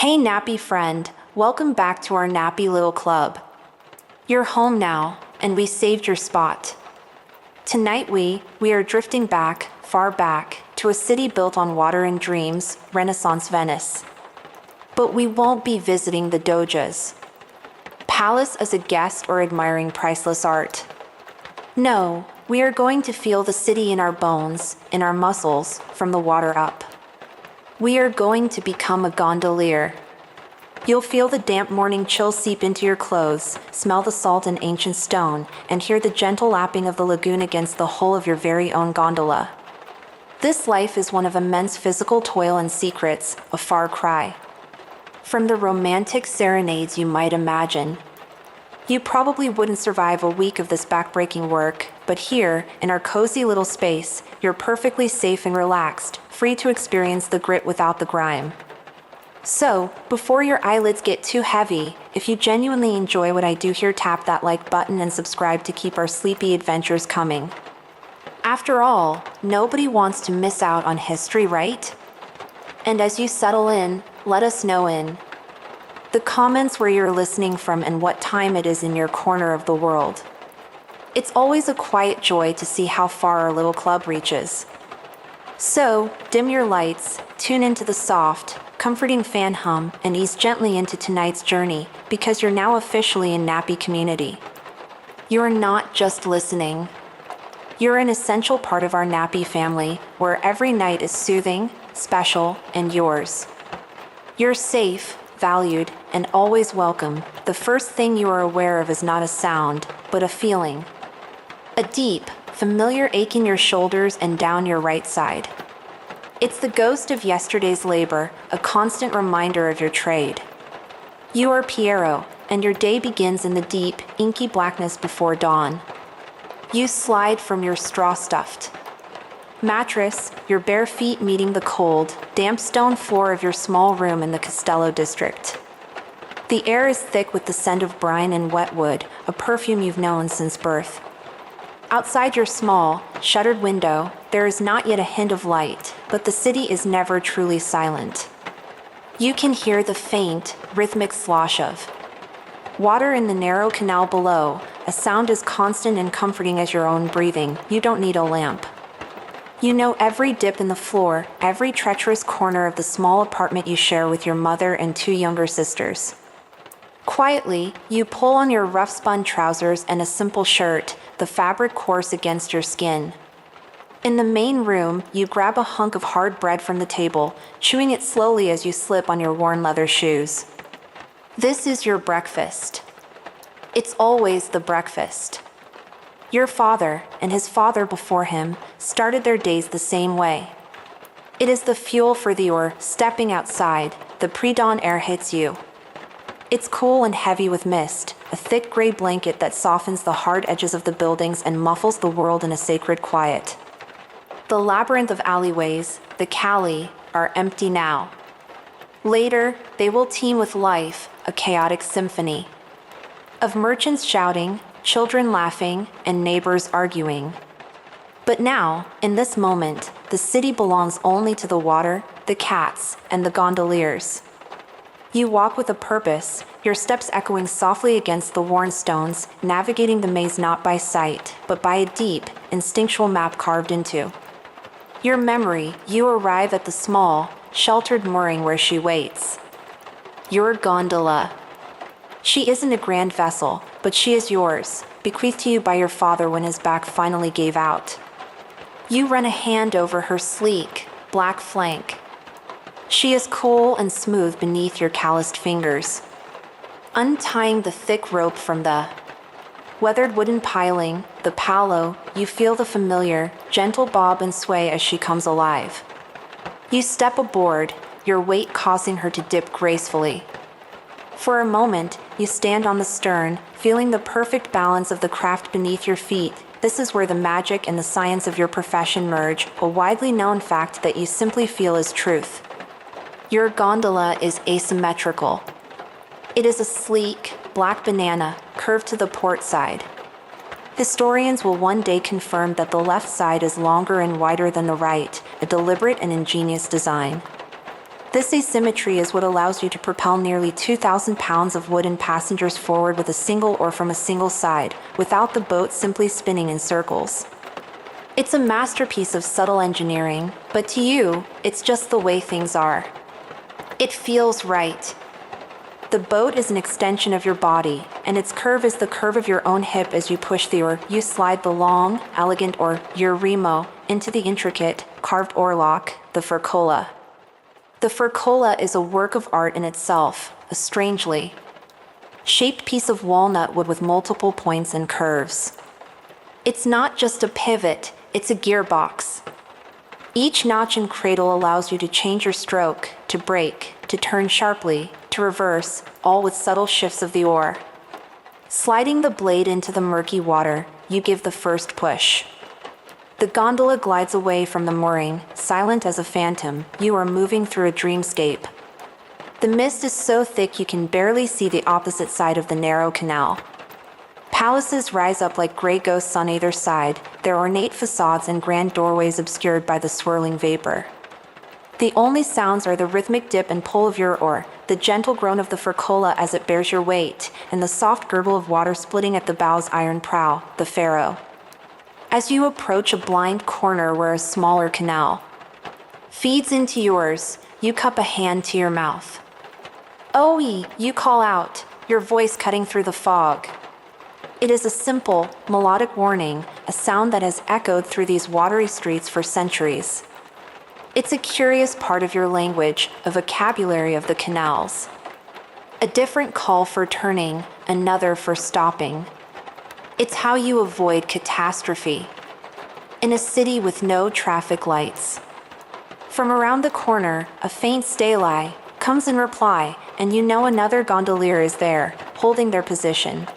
Hey, nappy friend, welcome back to our nappy little club. You're home now, and we saved your spot. Tonight we are drifting back, far back, to a city built on water and dreams, Renaissance Venice. But we won't be visiting the doges, palace as a guest or admiring priceless art. No, we are going to feel the city in our bones, in our muscles, from the water up. We are going to become a gondolier. You'll feel the damp morning chill seep into your clothes, smell the salt and ancient stone, and hear the gentle lapping of the lagoon against the hull of your very own gondola. This life is one of immense physical toil and secrets, a far cry from the romantic serenades you might imagine. You probably wouldn't survive a week of this backbreaking work, but here, in our cozy little space, you're perfectly safe and relaxed, free to experience the grit without the grime. So, before your eyelids get too heavy, if you genuinely enjoy what I do here, tap that like button and subscribe to keep our sleepy adventures coming. After all, nobody wants to miss out on history, right? And as you settle in, let us know in the comments where you're listening from and what time it is in your corner of the world. It's always a quiet joy to see how far our little club reaches. So, dim your lights, tune into the soft, comforting fan hum, and ease gently into tonight's journey, because you're now officially in Nappy community. You're not just listening. You're an essential part of our Nappy family, where every night is soothing, special, and yours. You're safe, valued, and always welcome. The first thing you are aware of is not a sound, but a feeling. A deep, familiar ache in your shoulders and down your right side. It's the ghost of yesterday's labor, a constant reminder of your trade. You are Piero, and your day begins in the deep, inky blackness before dawn. You slide from your straw-stuffed mattress, your bare feet meeting the cold, damp stone floor of your small room in the Castello district. The air is thick with the scent of brine and wet wood, a perfume you've known since birth. Outside your small, shuttered window, there is not yet a hint of light, but the city is never truly silent. You can hear the faint, rhythmic slosh of water in the narrow canal below, a sound as constant and comforting as your own breathing. You don't need a lamp. You know every dip in the floor, every treacherous corner of the small apartment you share with your mother and two younger sisters. Quietly, you pull on your rough-spun trousers and a simple shirt, the fabric coarse against your skin. In the main room, you grab a hunk of hard bread from the table, chewing it slowly as you slip on your worn leather shoes. This is your breakfast. It's always the breakfast. Your father, and his father before him, started their days the same way. It is the fuel for the stepping outside, the pre-dawn air hits you. It's cool and heavy with mist, a thick gray blanket that softens the hard edges of the buildings and muffles the world in a sacred quiet. The labyrinth of alleyways, the calle, are empty now. Later, they will teem with life, a chaotic symphony of merchants shouting, children laughing, and neighbors arguing. But now, in this moment, the city belongs only to the water, the cats, and the gondoliers. You walk with a purpose, your steps echoing softly against the worn stones, navigating the maze not by sight, but by a deep, instinctual map carved into your memory. You arrive at the small, sheltered mooring where she waits. Your gondola. She isn't a grand vessel, but she is yours, bequeathed to you by your father when his back finally gave out. You run a hand over her sleek, black flank. She is cool and smooth beneath your calloused fingers. Untying the thick rope from the weathered wooden piling, the palo, you feel the familiar, gentle bob and sway as she comes alive. You step aboard, your weight causing her to dip gracefully. For a moment, you stand on the stern, feeling the perfect balance of the craft beneath your feet. This is where the magic and the science of your profession merge, a widely known fact that you simply feel is truth. Your gondola is asymmetrical. It is a sleek, black banana, curved to the port side. Historians will one day confirm that the left side is longer and wider than the right, a deliberate and ingenious design. This asymmetry is what allows you to propel nearly 2,000 pounds of wooden passengers forward with a single oar from a single side, without the boat simply spinning in circles. It's a masterpiece of subtle engineering, but to you, it's just the way things are. It feels right. The boat is an extension of your body, and its curve is the curve of your own hip as you push the oar. You slide the long, elegant oar, your remo, into the intricate, carved oarlock, the furcola. The furcola is a work of art in itself, a strangely shaped piece of walnut wood with multiple points and curves. It's not just a pivot, it's a gearbox. Each notch and cradle allows you to change your stroke, to brake, to turn sharply, to reverse, all with subtle shifts of the oar. Sliding the blade into the murky water, you give the first push. The gondola glides away from the mooring, silent as a phantom. You are moving through a dreamscape. The mist is so thick you can barely see the opposite side of the narrow canal. Palaces rise up like gray ghosts on either side, their ornate facades and grand doorways obscured by the swirling vapor. The only sounds are the rhythmic dip and pull of your oar, the gentle groan of the furcola as it bears your weight, and the soft gurgle of water splitting at the bow's iron prow, the faro. As you approach a blind corner where a smaller canal feeds into yours, you cup a hand to your mouth. "Oi!" you call out, your voice cutting through the fog. It is a simple, melodic warning, a sound that has echoed through these watery streets for centuries. It's a curious part of your language, a vocabulary of the canals. A different call for turning, another for stopping. It's how you avoid catastrophe. In a city with no traffic lights. From around the corner, a faint stay comes in reply, and you know another gondolier is there, holding their position.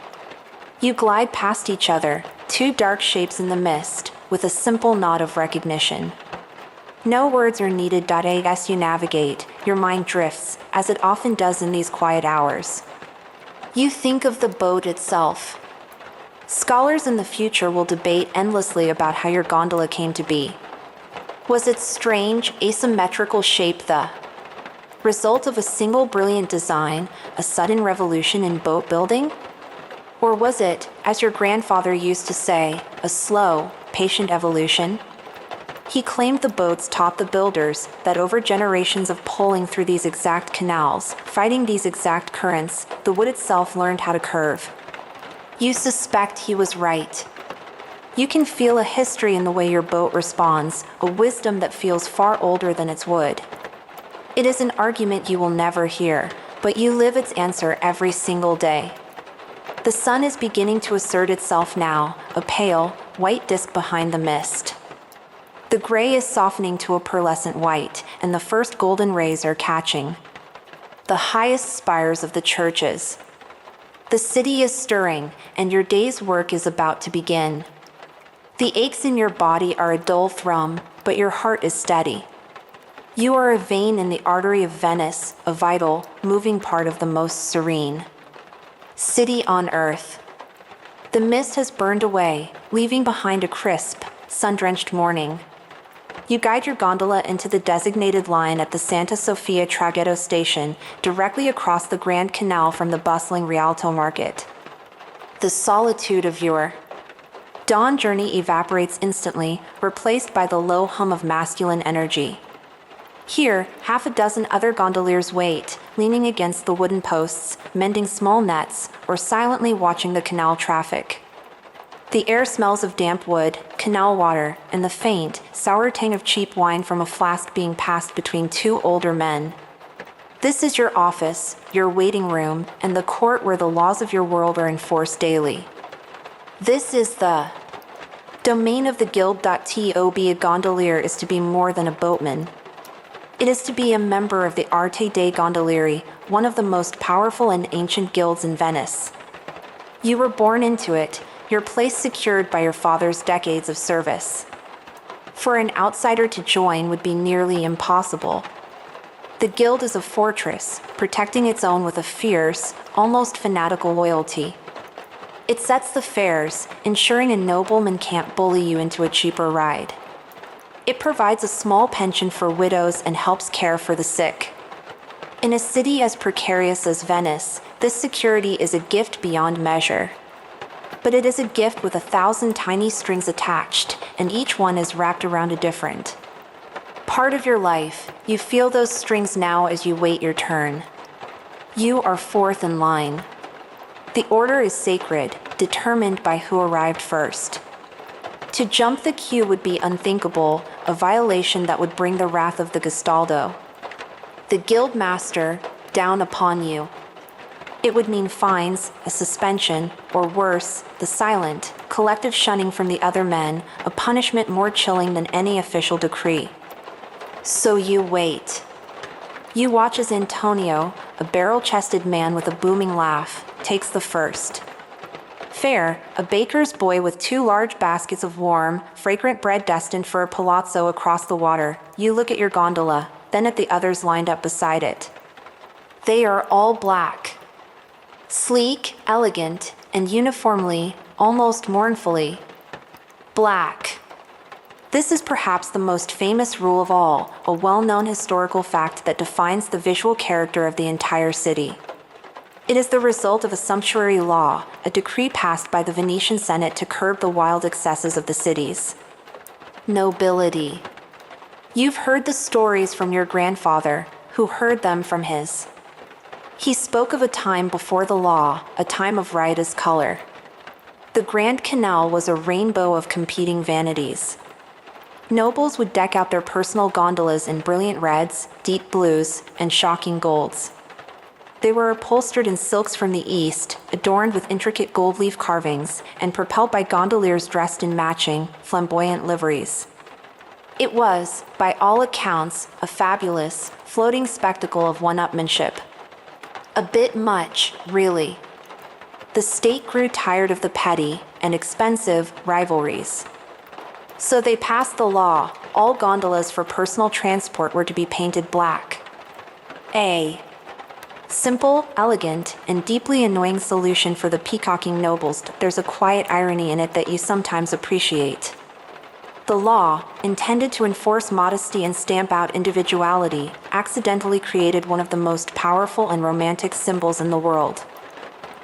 You glide past each other, two dark shapes in the mist, with a simple nod of recognition. No words are needed. As you navigate, your mind drifts, as it often does in these quiet hours. You think of the boat itself. Scholars in the future will debate endlessly about how your gondola came to be. Was its strange, asymmetrical shape the result of a single brilliant design, a sudden revolution in boat building? Or was it, as your grandfather used to say, a slow, patient evolution? He claimed the boats taught the builders that over generations of pulling through these exact canals, fighting these exact currents, the wood itself learned how to curve. You suspect he was right. You can feel a history in the way your boat responds, a wisdom that feels far older than its wood. It is an argument you will never hear, but you live its answer every single day. The sun is beginning to assert itself now, a pale, white disk behind the mist. The gray is softening to a pearlescent white, and the first golden rays are catching the highest spires of the churches. The city is stirring, and your day's work is about to begin. The aches in your body are a dull thrum, but your heart is steady. You are a vein in the artery of Venice, a vital, moving part of the most serene city on earth. The mist has burned away, leaving behind a crisp, sun-drenched morning. You guide your gondola into the designated line at the Santa Sofia Traghetto station, directly across the Grand Canal from the bustling Rialto market. The solitude of your dawn journey evaporates instantly, replaced by the low hum of masculine energy. Here, half a dozen other gondoliers wait, leaning against the wooden posts, mending small nets, or silently watching the canal traffic. The air smells of damp wood, canal water, and the faint, sour tang of cheap wine from a flask being passed between two older men. This is your office, your waiting room, and the court where the laws of your world are enforced daily. This is the domain of the guild. To be a gondolier is to be more than a boatman. It is to be a member of the Arte dei Gondolieri, one of the most powerful and ancient guilds in Venice. You were born into it, your place secured by your father's decades of service. For an outsider to join would be nearly impossible. The guild is a fortress, protecting its own with a fierce, almost fanatical loyalty. It sets the fares, ensuring a nobleman can't bully you into a cheaper ride. It provides a small pension for widows and helps care for the sick. In a city as precarious as Venice, this security is a gift beyond measure. But it is a gift with 1,000 tiny strings attached, and each one is wrapped around a different part of your life. You feel those strings now as you wait your turn. You are fourth in line. The order is sacred, determined by who arrived first. To jump the queue would be unthinkable, a violation that would bring the wrath of the Gastaldo, the guild master, down upon you. It would mean fines, a suspension, or worse, the silent, collective shunning from the other men, a punishment more chilling than any official decree. So you wait. You watch as Antonio, a barrel-chested man with a booming laugh, takes the first. Fare, a baker's boy with 2 large baskets of warm, fragrant bread destined for a palazzo across the water. You look at your gondola, then at the others lined up beside it. They are all black. Sleek, elegant, and uniformly, almost mournfully, black. This is perhaps the most famous rule of all, a well-known historical fact that defines the visual character of the entire city. It is the result of a sumptuary law, a decree passed by the Venetian Senate to curb the wild excesses of the cities. Nobility. You've heard the stories from your grandfather, who heard them from his. He spoke of a time before the law, a time of riotous color. The Grand Canal was a rainbow of competing vanities. Nobles would deck out their personal gondolas in brilliant reds, deep blues, and shocking golds. They were upholstered in silks from the east, adorned with intricate gold leaf carvings, and propelled by gondoliers dressed in matching, flamboyant liveries. It was, by all accounts, a fabulous, floating spectacle of one-upmanship. A bit much, really. The state grew tired of the petty and expensive rivalries. So they passed the law. All gondolas for personal transport were to be painted black. A simple, elegant, and deeply annoying solution for the peacocking nobles. There's a quiet irony in it that you sometimes appreciate. The law, intended to enforce modesty and stamp out individuality, accidentally created one of the most powerful and romantic symbols in the world.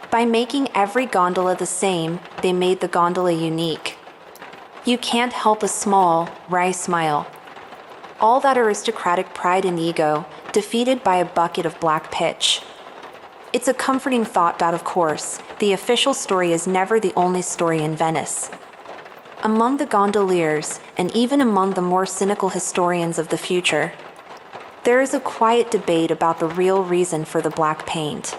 By making every gondola the same, they made the gondola unique. You can't help a small, wry smile. All that aristocratic pride and ego, defeated by a bucket of black pitch. It's a comforting thought that, of course, the official story is never the only story in Venice. Among the gondoliers, and even among the more cynical historians of the future, there is a quiet debate about the real reason for the black paint.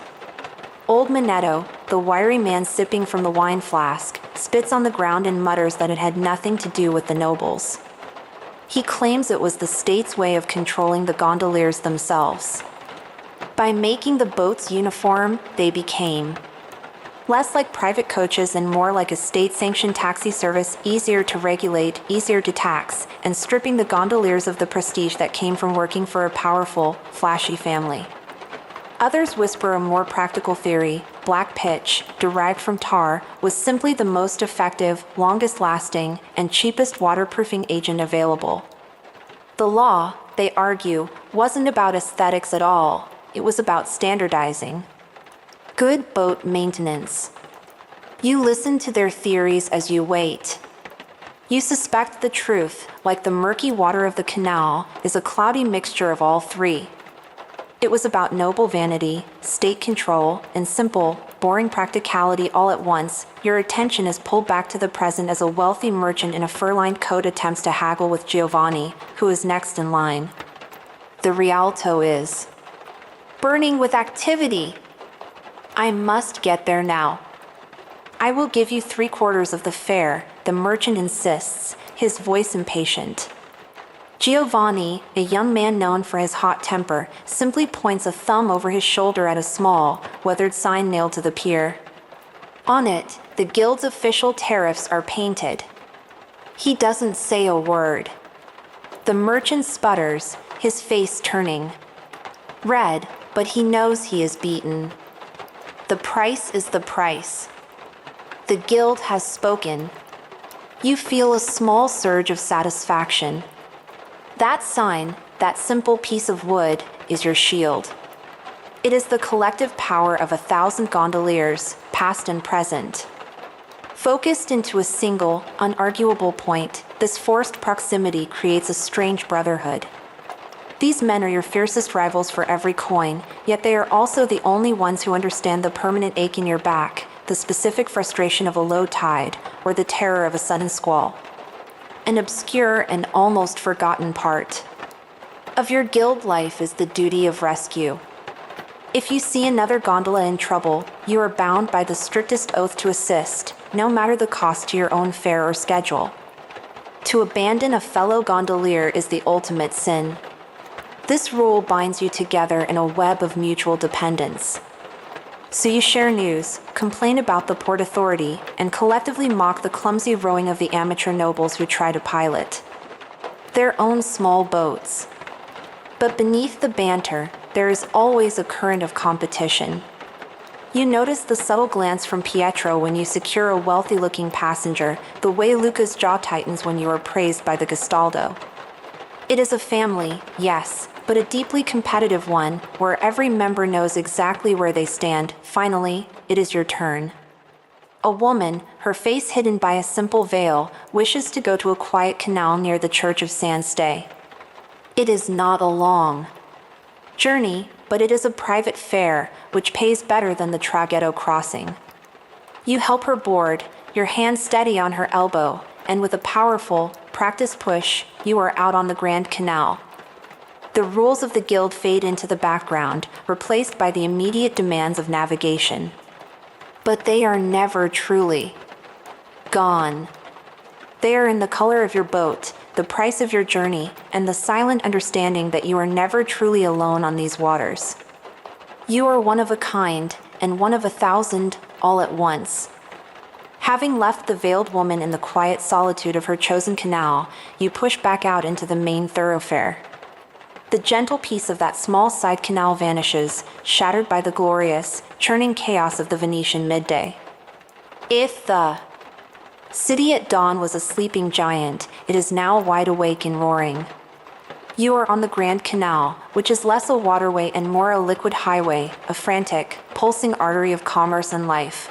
Old Manetto, the wiry man sipping from the wine flask, spits on the ground and mutters that it had nothing to do with the nobles. He claims it was the state's way of controlling the gondoliers themselves. By making the boats uniform, they became less like private coaches and more like a state-sanctioned taxi service, easier to regulate, easier to tax, and stripping the gondoliers of the prestige that came from working for a powerful, flashy family. Others whisper a more practical theory. Black pitch, derived from tar, was simply the most effective, longest-lasting, and cheapest waterproofing agent available. The law, they argue, wasn't about aesthetics at all. It was about standardizing. Good boat maintenance. You listen to their theories as you wait. You suspect the truth, like the murky water of the canal, is a cloudy mixture of all three. It was about noble vanity, state control, and simple, boring practicality all at once. Your attention is pulled back to the present as a wealthy merchant in a fur-lined coat attempts to haggle with Giovanni, who is next in line. The Rialto is burning with activity. I must get there now. I will give you 3/4 of the fare, the merchant insists, his voice impatient. Giovanni, a young man known for his hot temper, simply points a thumb over his shoulder at a small, weathered sign nailed to the pier. On it, the guild's official tariffs are painted. He doesn't say a word. The merchant sputters, his face turning red, but he knows he is beaten. The price is the price. The guild has spoken. You feel a small surge of satisfaction. That sign, that simple piece of wood, is your shield. It is the collective power of 1,000 gondoliers, past and present. Focused into a single, unarguable point, this forced proximity creates a strange brotherhood. These men are your fiercest rivals for every coin, yet they are also the only ones who understand the permanent ache in your back, the specific frustration of a low tide, or the terror of a sudden squall. An obscure and almost forgotten part of your guild life is the duty of rescue. If you see another gondola in trouble, you are bound by the strictest oath to assist, no matter the cost to your own fare or schedule. To abandon a fellow gondolier is the ultimate sin. This rule binds you together in a web of mutual dependence. So you share news, complain about the port authority, and collectively mock the clumsy rowing of the amateur nobles who try to pilot their own small boats. But beneath the banter, there is always a current of competition. You notice the subtle glance from Pietro when you secure a wealthy-looking passenger, the way Luca's jaw tightens when you are praised by the Gastaldo. It is a family, yes, but a deeply competitive one, where every member knows exactly where they stand. Finally, it is your turn. A woman, her face hidden by a simple veil, wishes to go to a quiet canal near the Church of San Stay. It is not a long journey, but it is a private fare, which pays better than the traghetto crossing. You help her board, your hand steady on her elbow, and with a powerful, practiced push, you are out on the Grand Canal. The rules of the guild fade into the background, replaced by the immediate demands of navigation. But they are never truly gone. They are in the color of your boat, the price of your journey, and the silent understanding that you are never truly alone on these waters. You are one of a kind, and one of 1,000, all at once. Having left the veiled woman in the quiet solitude of her chosen canal, you push back out into the main thoroughfare. The gentle peace of that small side canal vanishes, shattered by the glorious, churning chaos of the Venetian midday. If the city at dawn was a sleeping giant, it is now wide awake and roaring. You are on the Grand Canal, which is less a waterway and more a liquid highway, a frantic, pulsing artery of commerce and life.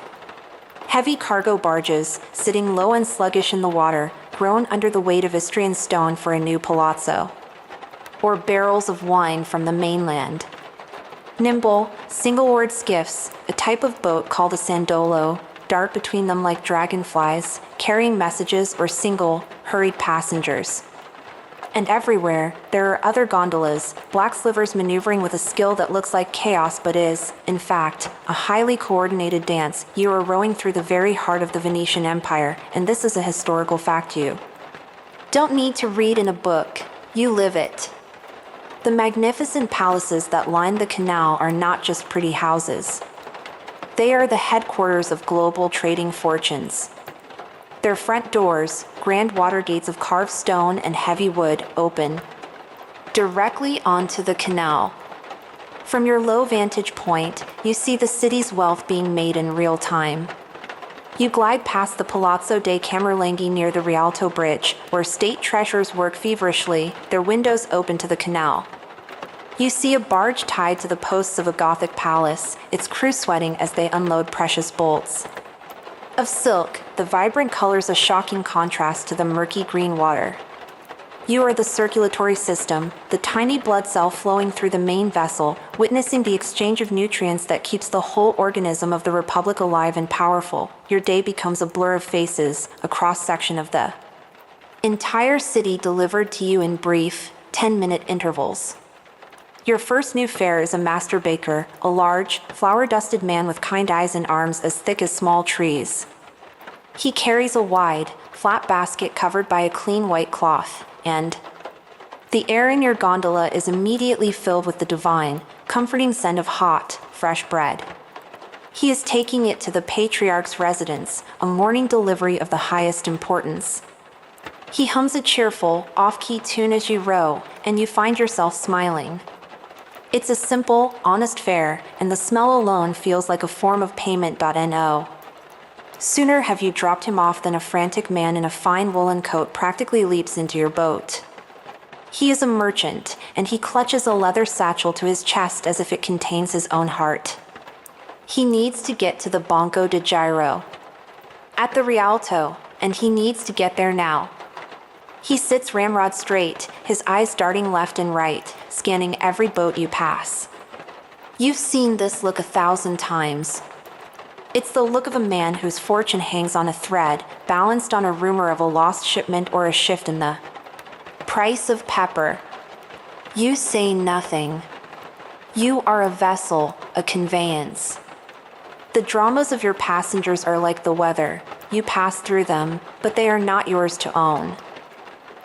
Heavy cargo barges, sitting low and sluggish in the water, groan under the weight of Istrian stone for a new palazzo. Or barrels of wine from the mainland. Nimble, single-oared skiffs, a type of boat called a sandolo, dart between them like dragonflies, carrying messages or single, hurried passengers. And everywhere, there are other gondolas, black slivers maneuvering with a skill that looks like chaos but is, in fact, a highly coordinated dance. You are rowing through the very heart of the Venetian Empire, and this is a historical fact you don't need to read in a book, you live it. The magnificent palaces that line the canal are not just pretty houses. They are the headquarters of global trading fortunes. Their front doors, grand water gates of carved stone and heavy wood, open directly onto the canal. From your low vantage point, you see the city's wealth being made in real time. You glide past the Palazzo dei Camerlenghi near the Rialto Bridge, where state treasurers work feverishly, their windows open to the canal. You see a barge tied to the posts of a Gothic palace, its crew sweating as they unload precious bolts of silk, the vibrant colors a shocking contrast to the murky green water. You are the circulatory system, the tiny blood cell flowing through the main vessel, witnessing the exchange of nutrients that keeps the whole organism of the Republic alive and powerful. Your day becomes a blur of faces, a cross-section of the entire city delivered to you in brief, 10-minute intervals. Your first new fare is a master baker, a large, flour-dusted man with kind eyes and arms as thick as small trees. He carries a wide, flat basket covered by a clean white cloth, and the air in your gondola is immediately filled with the divine, comforting scent of hot, fresh bread. He is taking it to the patriarch's residence, a morning delivery of the highest importance. He hums a cheerful, off-key tune as you row, and you find yourself smiling. It's a simple, honest fare, and the smell alone feels like a form of payment.no. Sooner have you dropped him off than a frantic man in a fine woolen coat practically leaps into your boat. He is a merchant, and he clutches a leather satchel to his chest as if it contains his own heart. He needs to get to the Banco de Giro at the Rialto, and he needs to get there now. He sits ramrod straight, his eyes darting left and right, scanning every boat you pass. You've seen this look 1,000 times. It's the look of a man whose fortune hangs on a thread, balanced on a rumor of a lost shipment or a shift in the price of pepper. You say nothing. You are a vessel, a conveyance. The dramas of your passengers are like the weather. You pass through them, but they are not yours to own.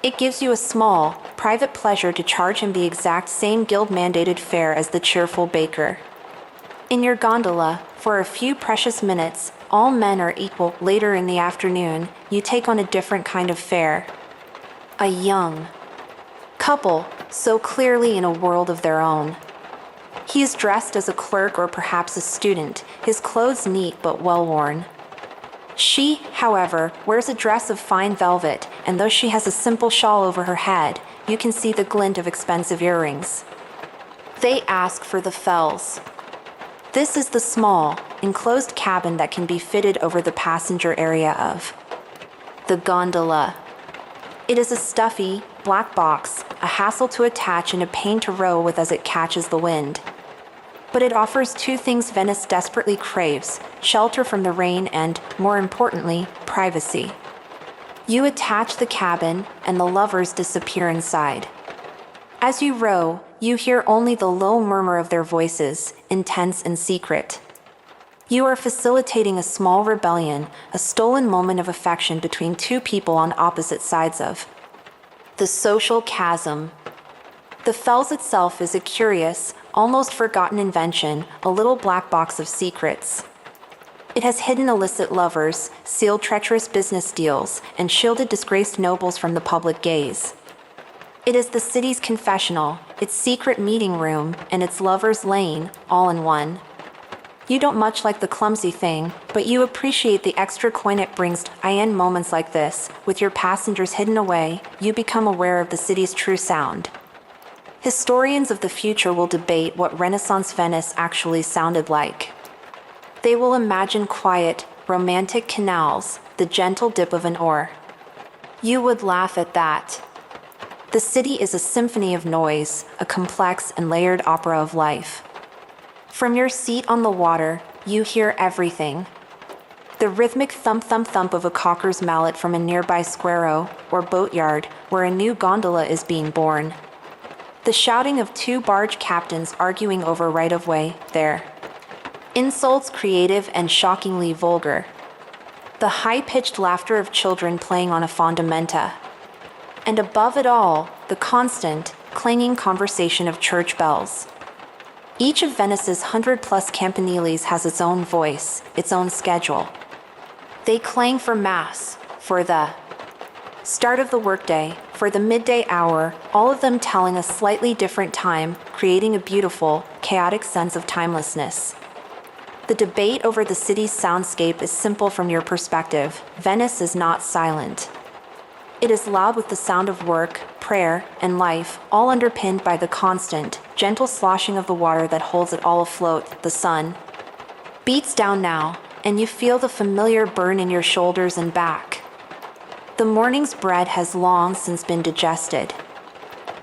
It gives you a small, private pleasure to charge him the exact same guild-mandated fare as the cheerful baker. In your gondola, for a few precious minutes, all men are equal. Later in the afternoon, you take on a different kind of fare. A young couple, so clearly in a world of their own. He is dressed as a clerk or perhaps a student, his clothes neat but well-worn. She, however, wears a dress of fine velvet, and though she has a simple shawl over her head, you can see the glint of expensive earrings. They ask for the fells. This is the small, enclosed cabin that can be fitted over the passenger area of the gondola. It is a stuffy, black box, a hassle to attach and a pain to row with as it catches the wind. But it offers two things Venice desperately craves: shelter from the rain and, more importantly, privacy. You attach the cabin, and the lovers disappear inside. As you row, you hear only the low murmur of their voices, intense and secret. You are facilitating a small rebellion, a stolen moment of affection between two people on opposite sides of the social chasm. The fells itself is a curious, almost forgotten invention, a little black box of secrets. It has hidden illicit lovers, sealed treacherous business deals, and shielded disgraced nobles from the public gaze. It is the city's confessional, its secret meeting room, and its lover's lane, all in one. You don't much like the clumsy thing, but you appreciate the extra coin it brings. In moments like this, with your passengers hidden away, you become aware of the city's true sound. Historians of the future will debate what Renaissance Venice actually sounded like. They will imagine quiet, romantic canals, the gentle dip of an oar. You would laugh at that. The city is a symphony of noise, a complex and layered opera of life. From your seat on the water, you hear everything. The rhythmic thump-thump-thump of a caulker's mallet from a nearby square or boatyard where a new gondola is being born. The shouting of two barge captains arguing over right-of-way there. Insults creative and shockingly vulgar. The high-pitched laughter of children playing on a fondamenta. And above it all, the constant, clanging conversation of church bells. Each of Venice's 100-plus campaniles has its own voice, its own schedule. They clang for Mass, for the start of the workday, for the midday hour, all of them telling a slightly different time, creating a beautiful, chaotic sense of timelessness. The debate over the city's soundscape is simple from your perspective. Venice is not silent. It is loud with the sound of work, prayer, and life, all underpinned by the constant, gentle sloshing of the water that holds it all afloat. The sun beats down now, and you feel the familiar burn in your shoulders and back. The morning's bread has long since been digested.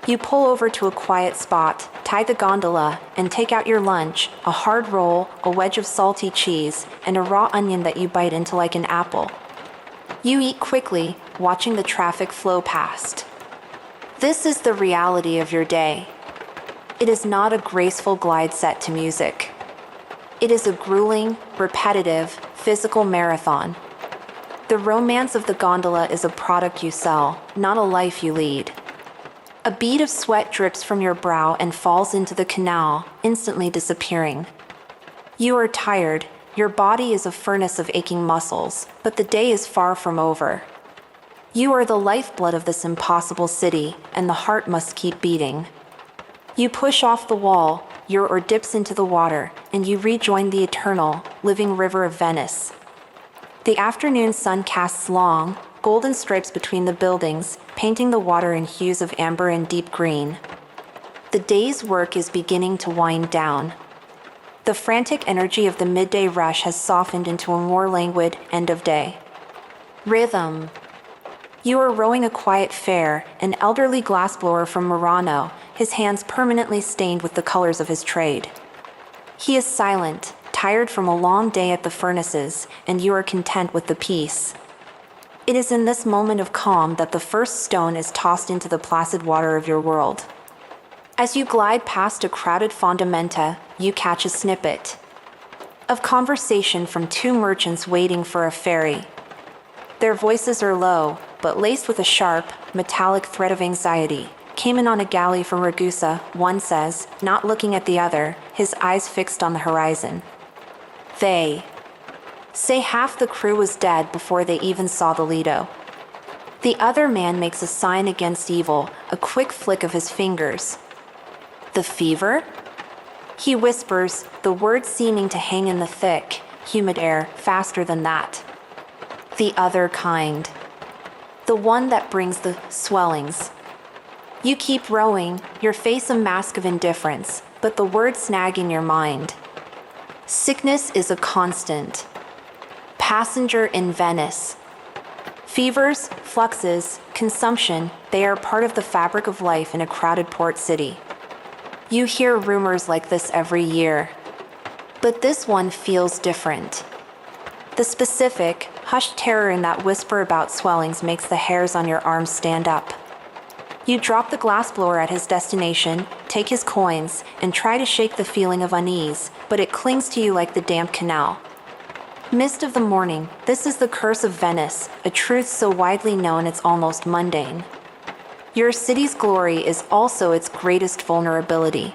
You pull over to a quiet spot, tie the gondola, and take out your lunch, a hard roll, a wedge of salty cheese, and a raw onion that you bite into like an apple. You eat quickly, watching the traffic flow past. This is the reality of your day. It is not a graceful glide set to music. It is a grueling, repetitive, physical marathon. The romance of the gondola is a product you sell, not a life you lead. A bead of sweat drips from your brow and falls into the canal, instantly disappearing. You are tired. Your body is a furnace of aching muscles, but the day is far from over. You are the lifeblood of this impossible city, and the heart must keep beating. You push off the wall, your oar dips into the water, and you rejoin the eternal, living river of Venice. The afternoon sun casts long, golden stripes between the buildings, painting the water in hues of amber and deep green. The day's work is beginning to wind down. The frantic energy of the midday rush has softened into a more languid end of day. Rhythm. You are rowing a quiet fare, an elderly glassblower from Murano, his hands permanently stained with the colors of his trade. He is silent, tired from a long day at the furnaces, and you are content with the peace. It is in this moment of calm that the first stone is tossed into the placid water of your world. As you glide past a crowded fondamenta, you catch a snippet of conversation from two merchants waiting for a ferry. Their voices are low, but laced with a sharp, metallic thread of anxiety. Came in on a galley from Ragusa, one says, not looking at the other, his eyes fixed on the horizon. They say half the crew was dead before they even saw the Lido. The other man makes a sign against evil, a quick flick of his fingers. The fever? He whispers, the words seeming to hang in the thick, humid air faster than that. The other kind. The one that brings the swellings. You keep rowing, your face a mask of indifference, but the words snag in your mind. Sickness is a constant. Passenger in Venice. Fevers, fluxes, consumption, they are part of the fabric of life in a crowded port city. You hear rumors like this every year. But this one feels different. The specific, hushed terror in that whisper about swellings makes the hairs on your arms stand up. You drop the glassblower at his destination, take his coins, and try to shake the feeling of unease, but it clings to you like the damp canal. Mist of the morning, this is the curse of Venice, a truth so widely known it's almost mundane. Your city's glory is also its greatest vulnerability.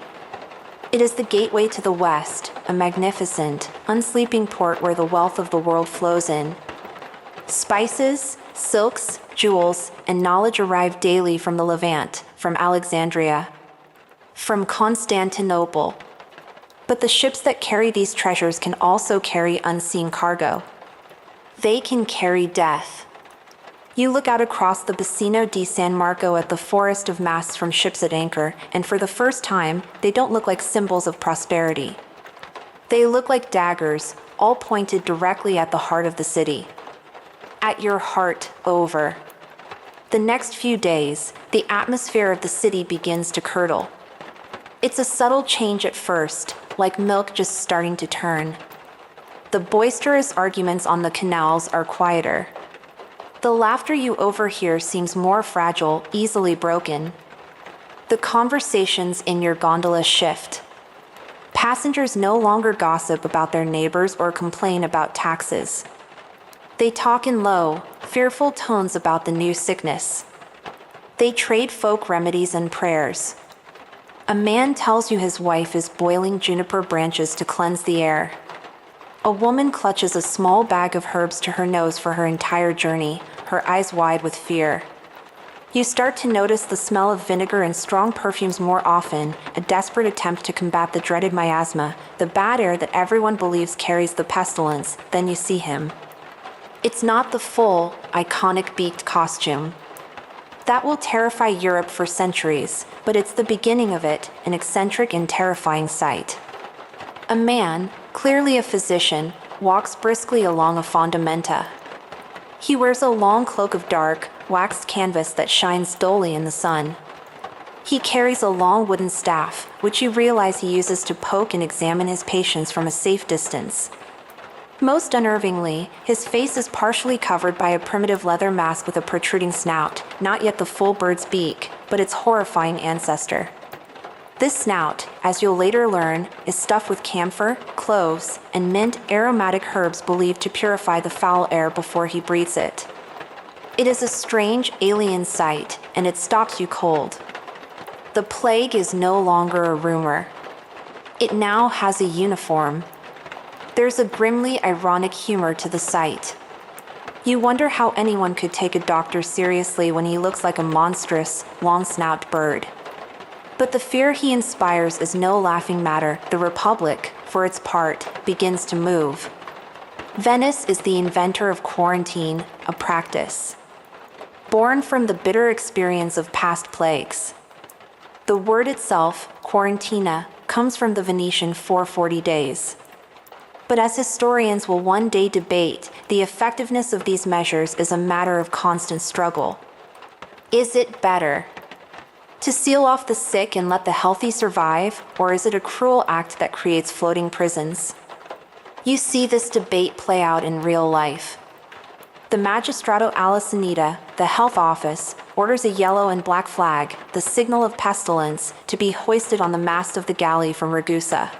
It is the gateway to the West, a magnificent, unsleeping port where the wealth of the world flows in. Spices, silks, jewels, and knowledge arrive daily from the Levant, from Alexandria, from Constantinople. But the ships that carry these treasures can also carry unseen cargo. They can carry death. You look out across the Bacino di San Marco at the forest of masts from ships at anchor, and for the first time, they don't look like symbols of prosperity. They look like daggers, all pointed directly at the heart of the city. At your heart, over. The next few days, the atmosphere of the city begins to curdle. It's a subtle change at first, like milk just starting to turn. The boisterous arguments on the canals are quieter. The laughter you overhear seems more fragile, easily broken. The conversations in your gondola shift. Passengers no longer gossip about their neighbors or complain about taxes. They talk in low, fearful tones about the new sickness. They trade folk remedies and prayers. A man tells you his wife is boiling juniper branches to cleanse the air. A woman clutches a small bag of herbs to her nose for her entire journey, her eyes wide with fear. You start to notice the smell of vinegar and strong perfumes more often, a desperate attempt to combat the dreaded miasma, the bad air that everyone believes carries the pestilence. Then you see him. It's not the full, iconic beaked costume. That will terrify Europe for centuries, but it's the beginning of it, an eccentric and terrifying sight. A man, clearly a physician, walks briskly along a fondamenta. He wears a long cloak of dark, waxed canvas that shines dully in the sun. He carries a long wooden staff, which you realize he uses to poke and examine his patients from a safe distance. Most unnervingly, his face is partially covered by a primitive leather mask with a protruding snout, not yet the full bird's beak, but its horrifying ancestor. This snout, as you'll later learn, is stuffed with camphor, cloves, and mint aromatic herbs believed to purify the foul air before he breathes it. It is a strange, alien sight, and it stops you cold. The plague is no longer a rumor. It now has a uniform. There's a grimly ironic humor to the sight. You wonder how anyone could take a doctor seriously when he looks like a monstrous, long-snouted bird. But the fear he inspires is no laughing matter. The Republic, for its part, begins to move. Venice is the inventor of quarantine, a practice. born from the bitter experience of past plagues. The word itself, quarantina, comes from the Venetian for 40 days. But as historians will one day debate, the effectiveness of these measures is a matter of constant struggle. Is it better to seal off the sick and let the healthy survive, or is it a cruel act that creates floating prisons? You see this debate play out in real life. The Magistrato alla Sanita, the health office, orders a yellow and black flag, the signal of pestilence, to be hoisted on the mast of the galley from Ragusa.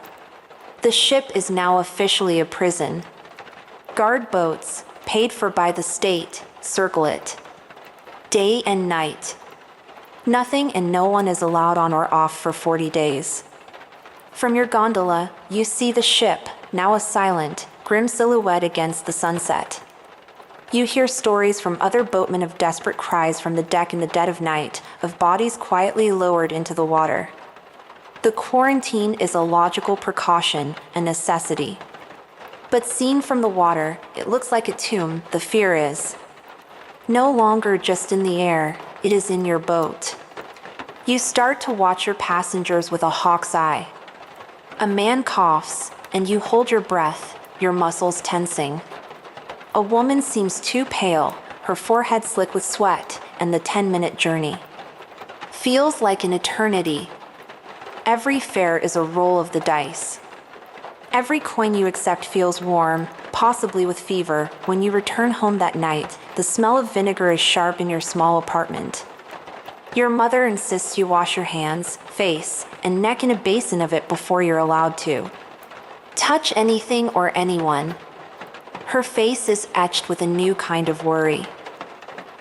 The ship is now officially a prison. Guard boats, paid for by the state, circle it. Day and night. Nothing and no one is allowed on or off for 40 days. From your gondola, you see the ship, now a silent, grim silhouette against the sunset. You hear stories from other boatmen of desperate cries from the deck in the dead of night, of bodies quietly lowered into the water. The quarantine is a logical precaution, a necessity. But seen from the water, it looks like a tomb, the fear is. No longer just in the air, it is in your boat. You start to watch your passengers with a hawk's eye. A man coughs, and you hold your breath, your muscles tensing. A woman seems too pale, her forehead slick with sweat, and the 10-minute journey feels like an eternity. Every fare is a roll of the dice. Every coin you accept feels warm, possibly with fever. When you return home that night, the smell of vinegar is sharp in your small apartment. Your mother insists you wash your hands, face, and neck in a basin of it before you're allowed to touch anything or anyone. Her face is etched with a new kind of worry.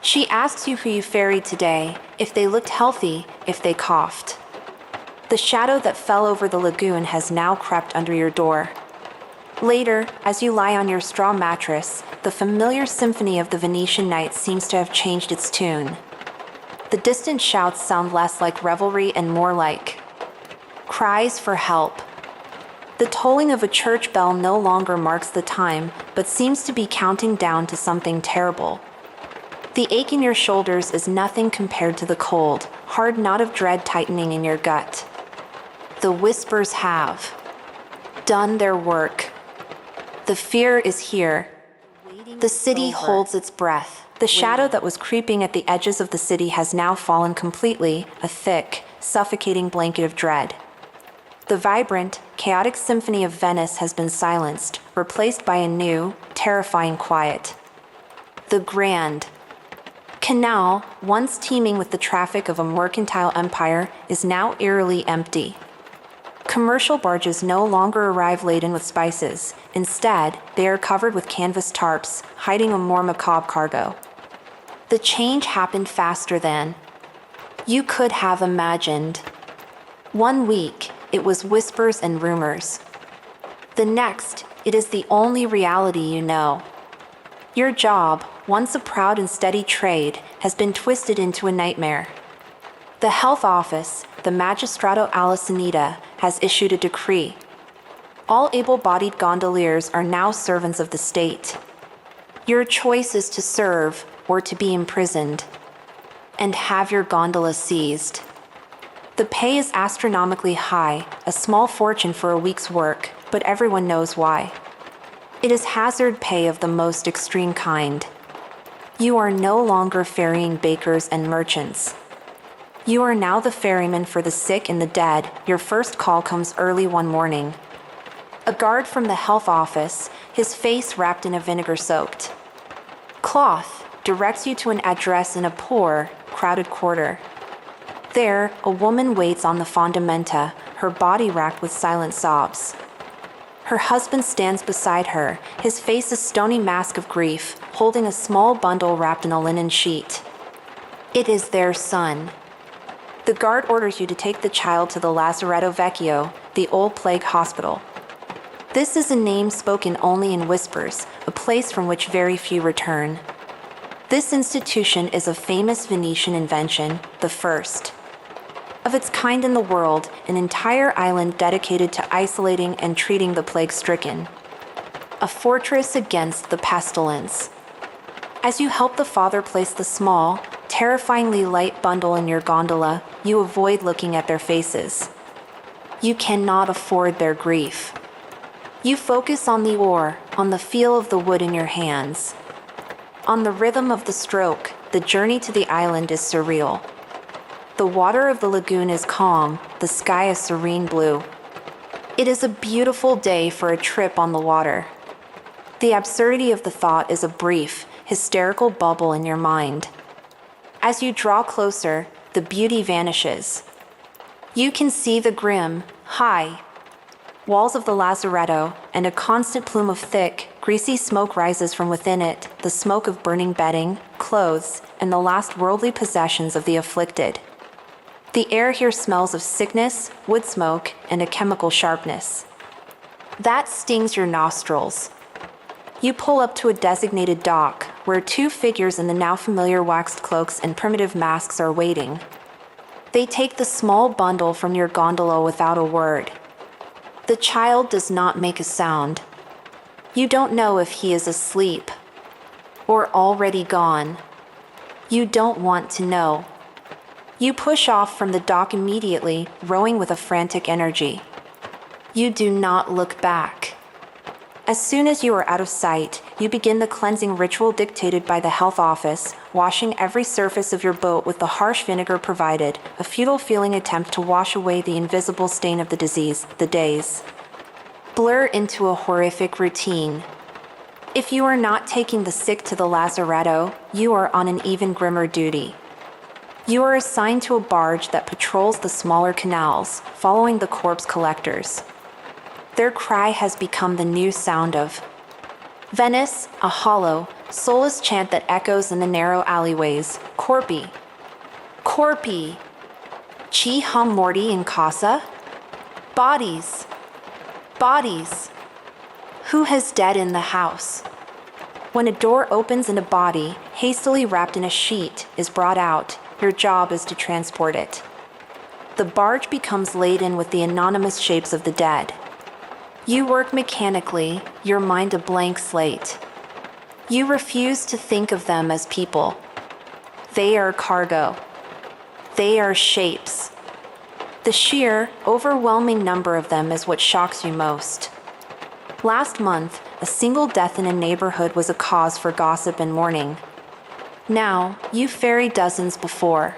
She asks you who you ferried today, if they looked healthy, if they coughed. The shadow that fell over the lagoon has now crept under your door. Later, as you lie on your straw mattress, the familiar symphony of the Venetian night seems to have changed its tune. The distant shouts sound less like revelry and more like cries for help. The tolling of a church bell no longer marks the time, but seems to be counting down to something terrible. The ache in your shoulders is nothing compared to the cold, hard knot of dread tightening in your gut. The whispers have done their work. The fear is here. The city holds its breath. The shadow that was creeping at the edges of the city has now fallen completely, a thick, suffocating blanket of dread. The vibrant, chaotic symphony of Venice has been silenced, replaced by a new, terrifying quiet. The grand canal, once teeming with the traffic of a mercantile empire, is now eerily empty. Commercial barges no longer arrive laden with spices. Instead, they are covered with canvas tarps, hiding a more macabre cargo. The change happened faster than you could have imagined. 1 week, it was whispers and rumors. The next, it is the only reality you know. Your job, once a proud and steady trade, has been twisted into a nightmare. The health office, the Magistrato alla Sanita, has issued a decree. All able-bodied gondoliers are now servants of the state. Your choice is to serve or to be imprisoned, and have your gondola seized. The pay is astronomically high, a small fortune for a week's work, but everyone knows why. It is hazard pay of the most extreme kind. You are no longer ferrying bakers and merchants. You are now the ferryman for the sick and the dead. Your first call comes early one morning. A guard from the health office, his face wrapped in a vinegar-soaked cloth, directs you to an address in a poor, crowded quarter. There, a woman waits on the fondamenta, her body racked with silent sobs. Her husband stands beside her, his face a stony mask of grief, holding a small bundle wrapped in a linen sheet. It is their son. The guard orders you to take the child to the Lazaretto Vecchio, the old plague hospital. This is a name spoken only in whispers, a place from which very few return. This institution is a famous Venetian invention, the first of its kind in the world, an entire island dedicated to isolating and treating the plague-stricken. A fortress against the pestilence. As you help the father place the small, terrifyingly light bundle in your gondola, you avoid looking at their faces. You cannot afford their grief. You focus on the oar, on the feel of the wood in your hands. On the rhythm of the stroke, the journey to the island is surreal. The water of the lagoon is calm, the sky a serene blue. It is a beautiful day for a trip on the water. The absurdity of the thought is a brief, hysterical bubble in your mind. As you draw closer, the beauty vanishes. You can see the grim, high walls of the lazaretto, and a constant plume of thick, greasy smoke rises from within it, the smoke of burning bedding, clothes, and the last worldly possessions of the afflicted. The air here smells of sickness, wood smoke, and a chemical sharpness. That stings your nostrils. You pull up to a designated dock, where two figures in the now familiar waxed cloaks and primitive masks are waiting. They take the small bundle from your gondola without a word. The child does not make a sound. You don't know if he is asleep or already gone. You don't want to know. You push off from the dock immediately, rowing with a frantic energy. You do not look back. As soon as you are out of sight, you begin the cleansing ritual dictated by the health office, washing every surface of your boat with the harsh vinegar provided, a futile feeling attempt to wash away the invisible stain of the disease. The days blur into a horrific routine. If you are not taking the sick to the lazaretto, you are on an even grimmer duty. You are assigned to a barge that patrols the smaller canals, following the corpse collectors. Their cry has become the new sound of Venice, a hollow, soulless chant that echoes in the narrow alleyways. Corpi. Corpi. Chi hum morti in casa? Bodies. Bodies. Who has dead in the house? When a door opens and a body, hastily wrapped in a sheet, is brought out, your job is to transport it. The barge becomes laden with the anonymous shapes of the dead. You work mechanically, your mind a blank slate. You refuse to think of them as people. They are cargo. They are shapes. The sheer, overwhelming number of them is what shocks you most. Last month, a single death in a neighborhood was a cause for gossip and mourning. Now, you ferry dozens before.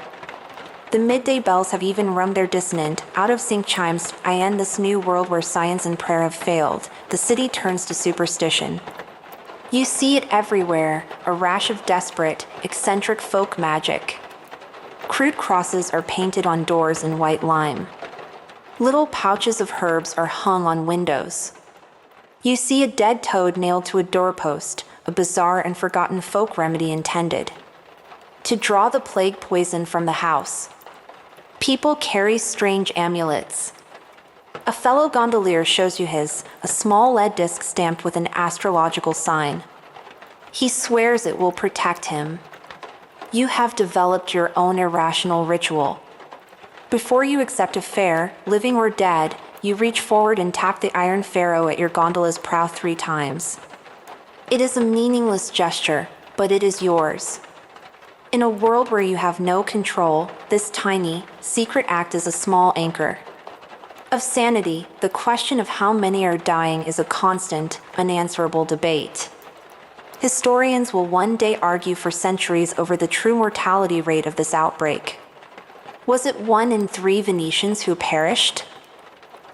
The midday bells have even rung their dissonant, out-of-sync chimes. I end this new world where science and prayer have failed. The city turns to superstition. You see it everywhere, a rash of desperate, eccentric folk magic. Crude crosses are painted on doors in white lime. Little pouches of herbs are hung on windows. You see a dead toad nailed to a doorpost, a bizarre and forgotten folk remedy intended to draw the plague poison from the house. People carry strange amulets. A fellow gondolier shows you his, a small lead disc stamped with an astrological sign. He swears it will protect him. You have developed your own irrational ritual. Before you accept a fare, living or dead, you reach forward and tap the iron ferro at your gondola's prow 3 times. It is a meaningless gesture, but it is yours. In a world where you have no control, this tiny, secret act is a small anchor. Of sanity, the question of how many are dying is a constant, unanswerable debate. Historians will one day argue for centuries over the true mortality rate of this outbreak. Was it 1 in 3 Venetians who perished?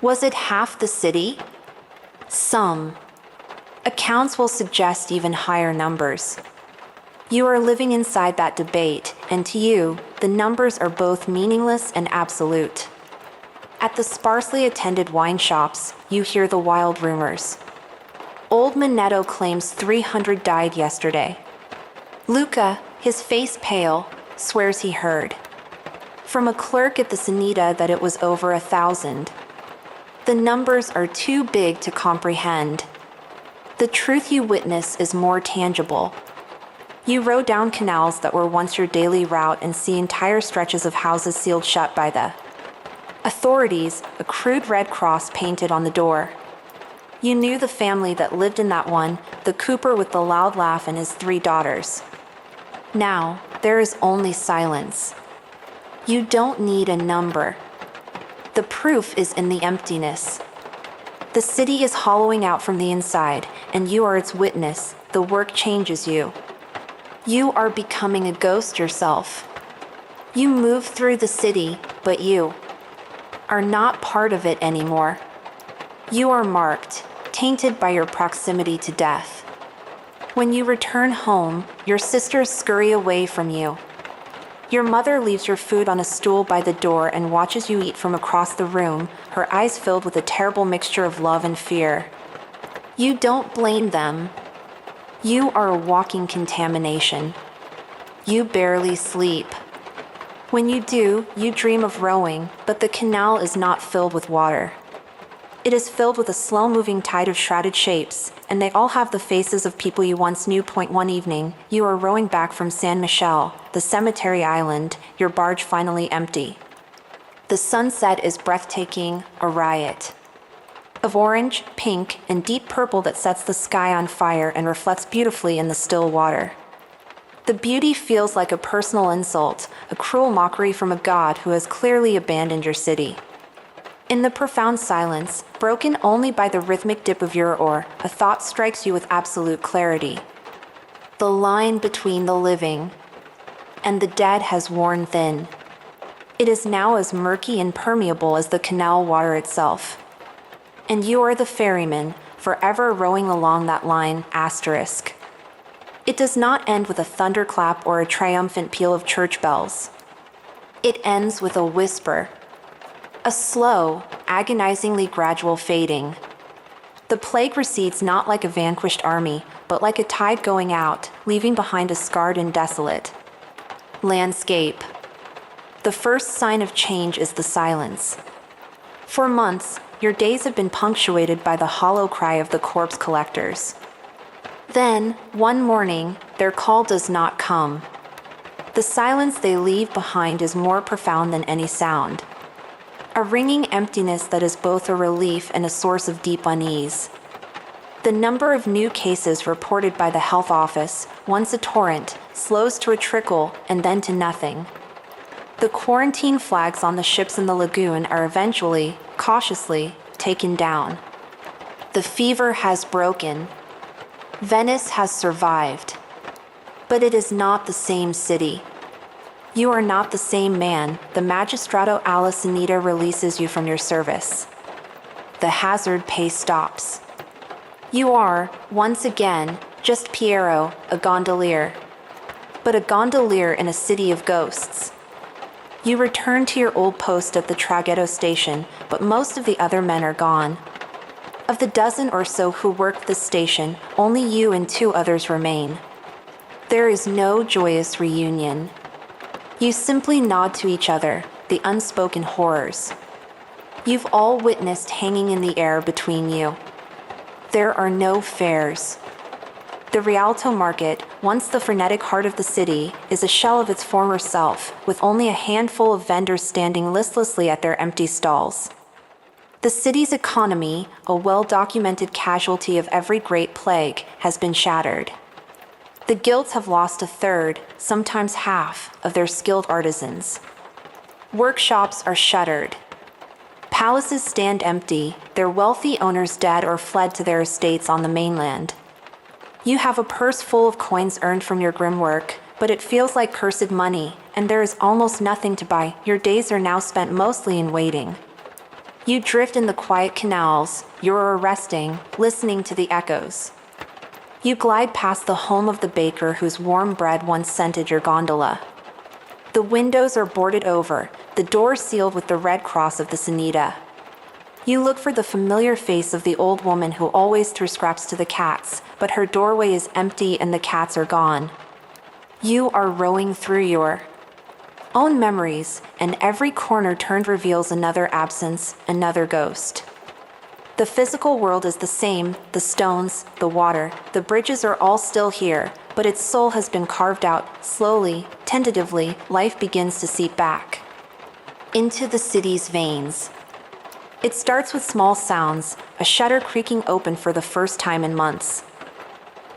Was it half the city? Some. Accounts will suggest even higher numbers. You are living inside that debate, and to you, the numbers are both meaningless and absolute. At the sparsely attended wine shops, you hear the wild rumors. Old Manetto claims 300 died yesterday. Luca, his face pale, swears he heard from a clerk at the Sanita that it was over 1,000. The numbers are too big to comprehend. The truth you witness is more tangible. You row down canals that were once your daily route and see entire stretches of houses sealed shut by the authorities, a crude red cross painted on the door. You knew the family that lived in that one, the cooper with the loud laugh and his 3 daughters. Now, there is only silence. You don't need a number. The proof is in the emptiness. The city is hollowing out from the inside, and you are its witness. The work changes you. You are becoming a ghost yourself. You move through the city, but you are not part of it anymore. You are marked, tainted by your proximity to death. When you return home, your sisters scurry away from you. Your mother leaves your food on a stool by the door and watches you eat from across the room, her eyes filled with a terrible mixture of love and fear. You don't blame them. You are a walking contamination. You barely sleep. When you do, you dream of rowing, but the canal is not filled with water. It is filled with a slow-moving tide of shrouded shapes, and they all have the faces of people you once knew. One evening, you are rowing back from San Michel, the cemetery island, your barge finally empty. The sunset is breathtaking, a riot of orange, pink, and deep purple that sets the sky on fire and reflects beautifully in the still water. The beauty feels like a personal insult, a cruel mockery from a god who has clearly abandoned your city. In the profound silence, broken only by the rhythmic dip of your oar, a thought strikes you with absolute clarity. The line between the living and the dead has worn thin. It is now as murky and permeable as the canal water itself. And you are the ferryman, forever rowing along that line, asterisk. It does not end with a thunderclap or a triumphant peal of church bells. It ends with a whisper. A slow, agonizingly gradual fading. The plague recedes not like a vanquished army, but like a tide going out, leaving behind a scarred and desolate landscape. The first sign of change is the silence. For months, your days have been punctuated by the hollow cry of the corpse collectors. Then, one morning, their call does not come. The silence they leave behind is more profound than any sound. A ringing emptiness that is both a relief and a source of deep unease. The number of new cases reported by the health office, once a torrent, slows to a trickle and then to nothing. The quarantine flags on the ships in the lagoon are eventually, cautiously, taken down. The fever has broken. Venice has survived. But it is not the same city. You are not the same man. The Magistrato alla Sanita releases you from your service. The hazard pay stops. You are, once again, just Piero, a gondolier. But a gondolier in a city of ghosts. You return to your old post at the traghetto station, but most of the other men are gone. Of the dozen or so who worked this station, only you and 2 others remain. There is no joyous reunion. You simply nod to each other, the unspoken horrors you've all witnessed hanging in the air between you. There are no fares. The Rialto market, once the frenetic heart of the city, is a shell of its former self, with only a handful of vendors standing listlessly at their empty stalls. The city's economy, a well-documented casualty of every great plague, has been shattered. The guilds have lost 1/3, sometimes half, of their skilled artisans. Workshops are shuttered. Palaces stand empty, their wealthy owners dead or fled to their estates on the mainland. You have a purse full of coins earned from your grim work, but it feels like cursed money, and there is almost nothing to buy. Your days are now spent mostly in waiting. You drift in the quiet canals, you're resting, listening to the echoes. You glide past the home of the baker whose warm bread once scented your gondola. The windows are boarded over, the door sealed with the red cross of the Sanita. You look for the familiar face of the old woman who always threw scraps to the cats, but her doorway is empty and the cats are gone. You are rowing through your own memories, and every corner turned reveals another absence, another ghost. The physical world is the same, the stones, the water, the bridges are all still here, but its soul has been carved out. Slowly, tentatively, life begins to seep back into the city's veins. It starts with small sounds, a shutter creaking open for the first time in months.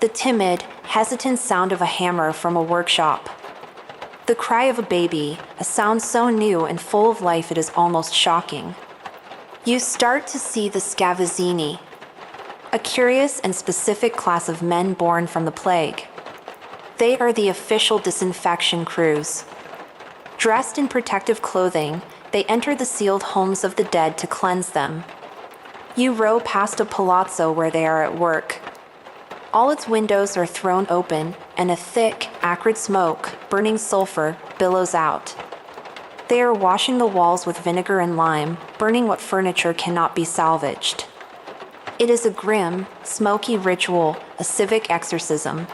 The timid, hesitant sound of a hammer from a workshop. The cry of a baby, a sound so new and full of life it is almost shocking. You start to see the scavazzini, a curious and specific class of men born from the plague. They are the official disinfection crews. Dressed in protective clothing, they enter the sealed homes of the dead to cleanse them. You row past a palazzo where they are at work. All its windows are thrown open, and a thick, acrid smoke, burning sulfur, billows out. They are washing the walls with vinegar and lime, burning what furniture cannot be salvaged. It is a grim, smoky ritual, a civic exorcism.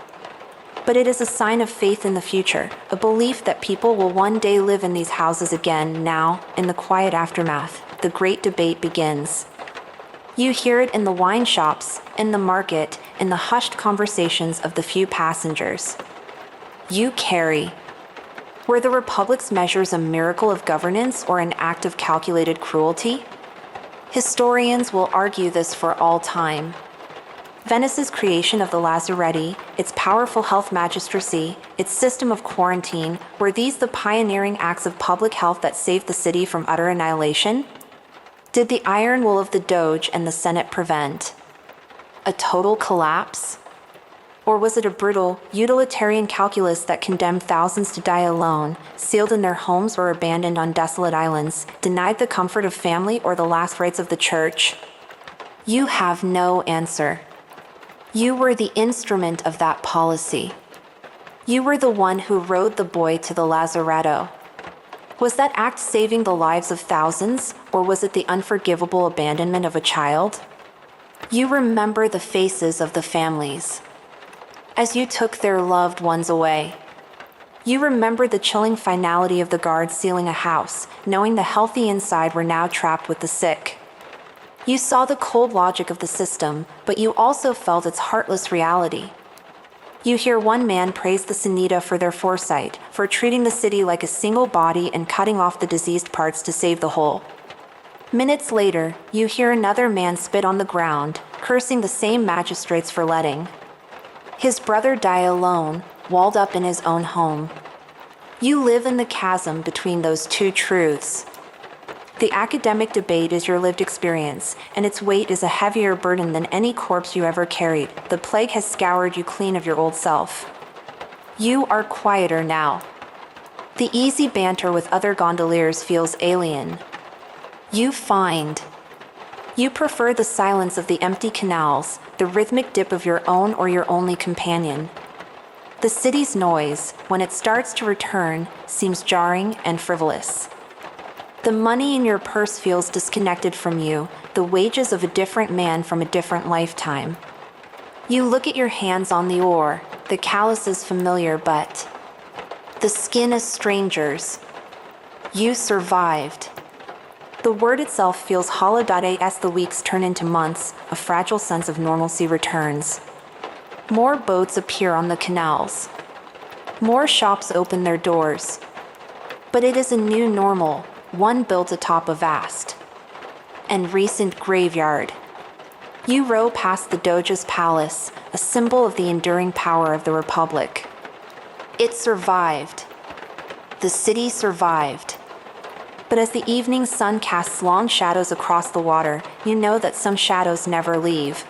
But it is a sign of faith in the future, a belief that people will one day live in these houses again. Now, in the quiet aftermath, the great debate begins. You hear it in the wine shops, in the market, in the hushed conversations of the few passengers. You carry. Were the Republic's measures a miracle of governance or an act of calculated cruelty? Historians will argue this for all time. Venice's creation of the lazaretti, its powerful health magistracy, its system of quarantine, were these the pioneering acts of public health that saved the city from utter annihilation? Did the iron will of the Doge and the Senate prevent a total collapse? Or was it a brutal, utilitarian calculus that condemned thousands to die alone, sealed in their homes or abandoned on desolate islands, denied the comfort of family or the last rites of the church? You have no answer. You were the instrument of that policy. You were the one who rode the boy to the lazaretto. Was that act saving the lives of thousands, or was it the unforgivable abandonment of a child? You remember the faces of the families as you took their loved ones away. You remember the chilling finality of the guards sealing a house, knowing the healthy inside were now trapped with the sick. You saw the cold logic of the system, but you also felt its heartless reality. You hear one man praise the Sanita for their foresight, for treating the city like a single body and cutting off the diseased parts to save the whole. Minutes later, you hear another man spit on the ground, cursing the same magistrates for letting his brother die alone, walled up in his own home. You live in the chasm between those two truths. The academic debate is your lived experience, and its weight is a heavier burden than any corpse you ever carried. The plague has scoured you clean of your old self. You are quieter now. The easy banter with other gondoliers feels alien. You prefer the silence of the empty canals, the rhythmic dip of your own or your only companion. The city's noise, when it starts to return, seems jarring and frivolous. The money in your purse feels disconnected from you, the wages of a different man from a different lifetime. You look at your hands on the oar, the callus is familiar, but the skin is strangers. You survived. The word itself feels hollow. As the weeks turn into months, a fragile sense of normalcy returns. More boats appear on the canals. More shops open their doors. But it is a new normal, one built atop a vast and recent graveyard. You row past the Doge's palace, a symbol of the enduring power of the Republic. It survived. The city survived. But as the evening sun casts long shadows across the water, you know that some shadows never leave.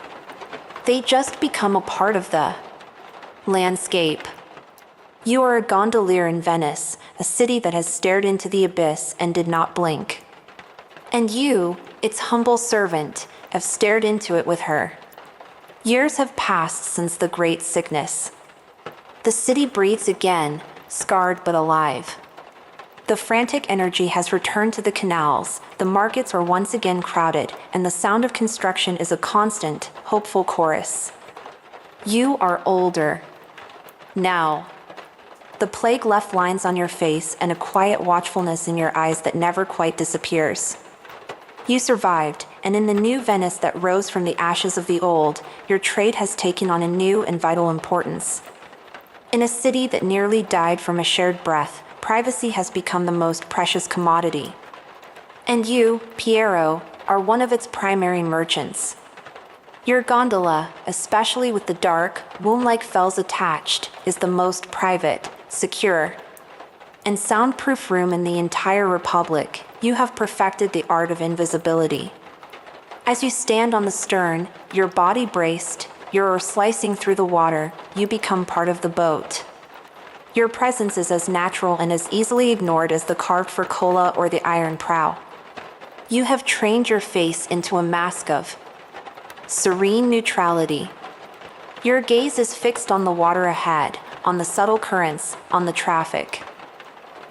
They just become a part of the landscape. You are a gondolier in Venice, a city that has stared into the abyss and did not blink. And you, its humble servant, have stared into it with her. Years have passed since the great sickness. The city breathes again, scarred but alive. The frantic energy has returned to the canals, the markets are once again crowded, and the sound of construction is a constant, hopeful chorus. You are older. Now. The plague left lines on your face and a quiet watchfulness in your eyes that never quite disappears. You survived, and in the new Venice that rose from the ashes of the old, your trade has taken on a new and vital importance. In a city that nearly died from a shared breath, privacy has become the most precious commodity. And you, Piero, are one of its primary merchants. Your gondola, especially with the dark, womb-like fells attached, is the most private, secure. and soundproof room in the entire Republic, you have perfected the art of invisibility. As you stand on the stern, your body braced, your oar slicing through the water, you become part of the boat. Your presence is as natural and as easily ignored as the carved forcola or the iron prow. You have trained your face into a mask of serene neutrality. Your gaze is fixed on the water ahead, on the subtle currents, on the traffic.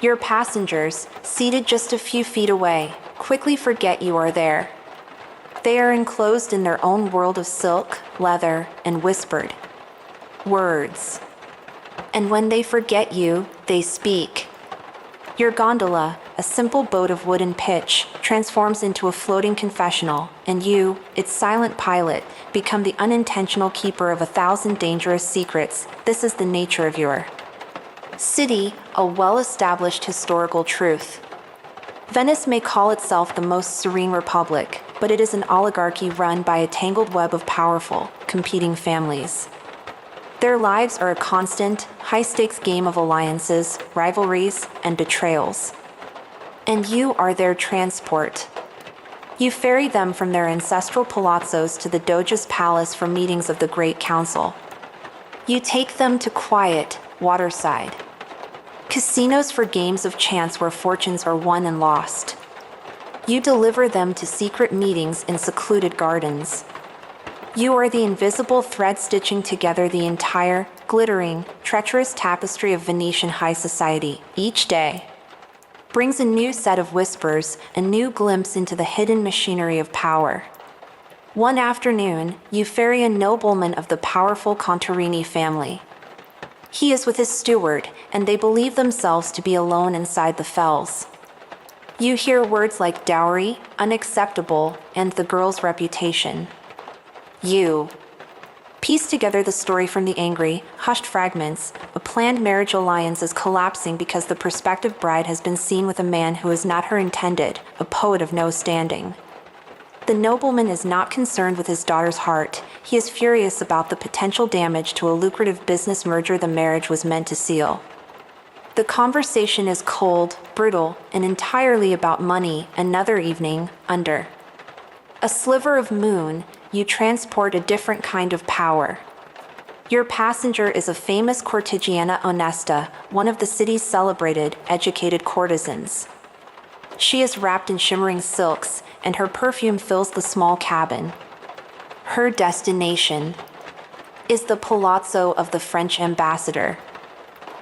Your passengers, seated just a few feet away, quickly forget you are there. They are enclosed in their own world of silk, leather, and whispered words. And when they forget you, they speak. Your gondola, a simple boat of wood and pitch, transforms into a floating confessional, and you, its silent pilot, become the unintentional keeper of 1,000 dangerous secrets. This is the nature of your city, a well-established historical truth. Venice may call itself the most serene republic, but it is an oligarchy run by a tangled web of powerful, competing families. Their lives are a constant, high-stakes game of alliances, rivalries, and betrayals. And you are their transport. You ferry them from their ancestral palazzos to the Doge's palace for meetings of the Great Council. You take them to quiet, waterside casinos for games of chance where fortunes are won and lost. You deliver them to secret meetings in secluded gardens. You are the invisible thread stitching together the entire, glittering, treacherous tapestry of Venetian high society. Each day brings a new set of whispers, a new glimpse into the hidden machinery of power. One afternoon, you ferry a nobleman of the powerful Contarini family. He is with his steward, and they believe themselves to be alone inside the fells. You hear words like dowry, unacceptable, and the girl's reputation. You piece together the story from the angry, hushed fragments. A planned marriage alliance is collapsing because the prospective bride has been seen with a man who is not her intended, a poet of no standing. The nobleman is not concerned with his daughter's heart. He is furious about the potential damage to a lucrative business merger the marriage was meant to seal. The conversation is cold, brutal, and entirely about money. Another evening, under a sliver of moon, you transport a different kind of power. Your passenger is a famous cortigiana onesta, one of the city's celebrated, educated courtesans. She is wrapped in shimmering silks, and her perfume fills the small cabin. Her destination is the palazzo of the French ambassador.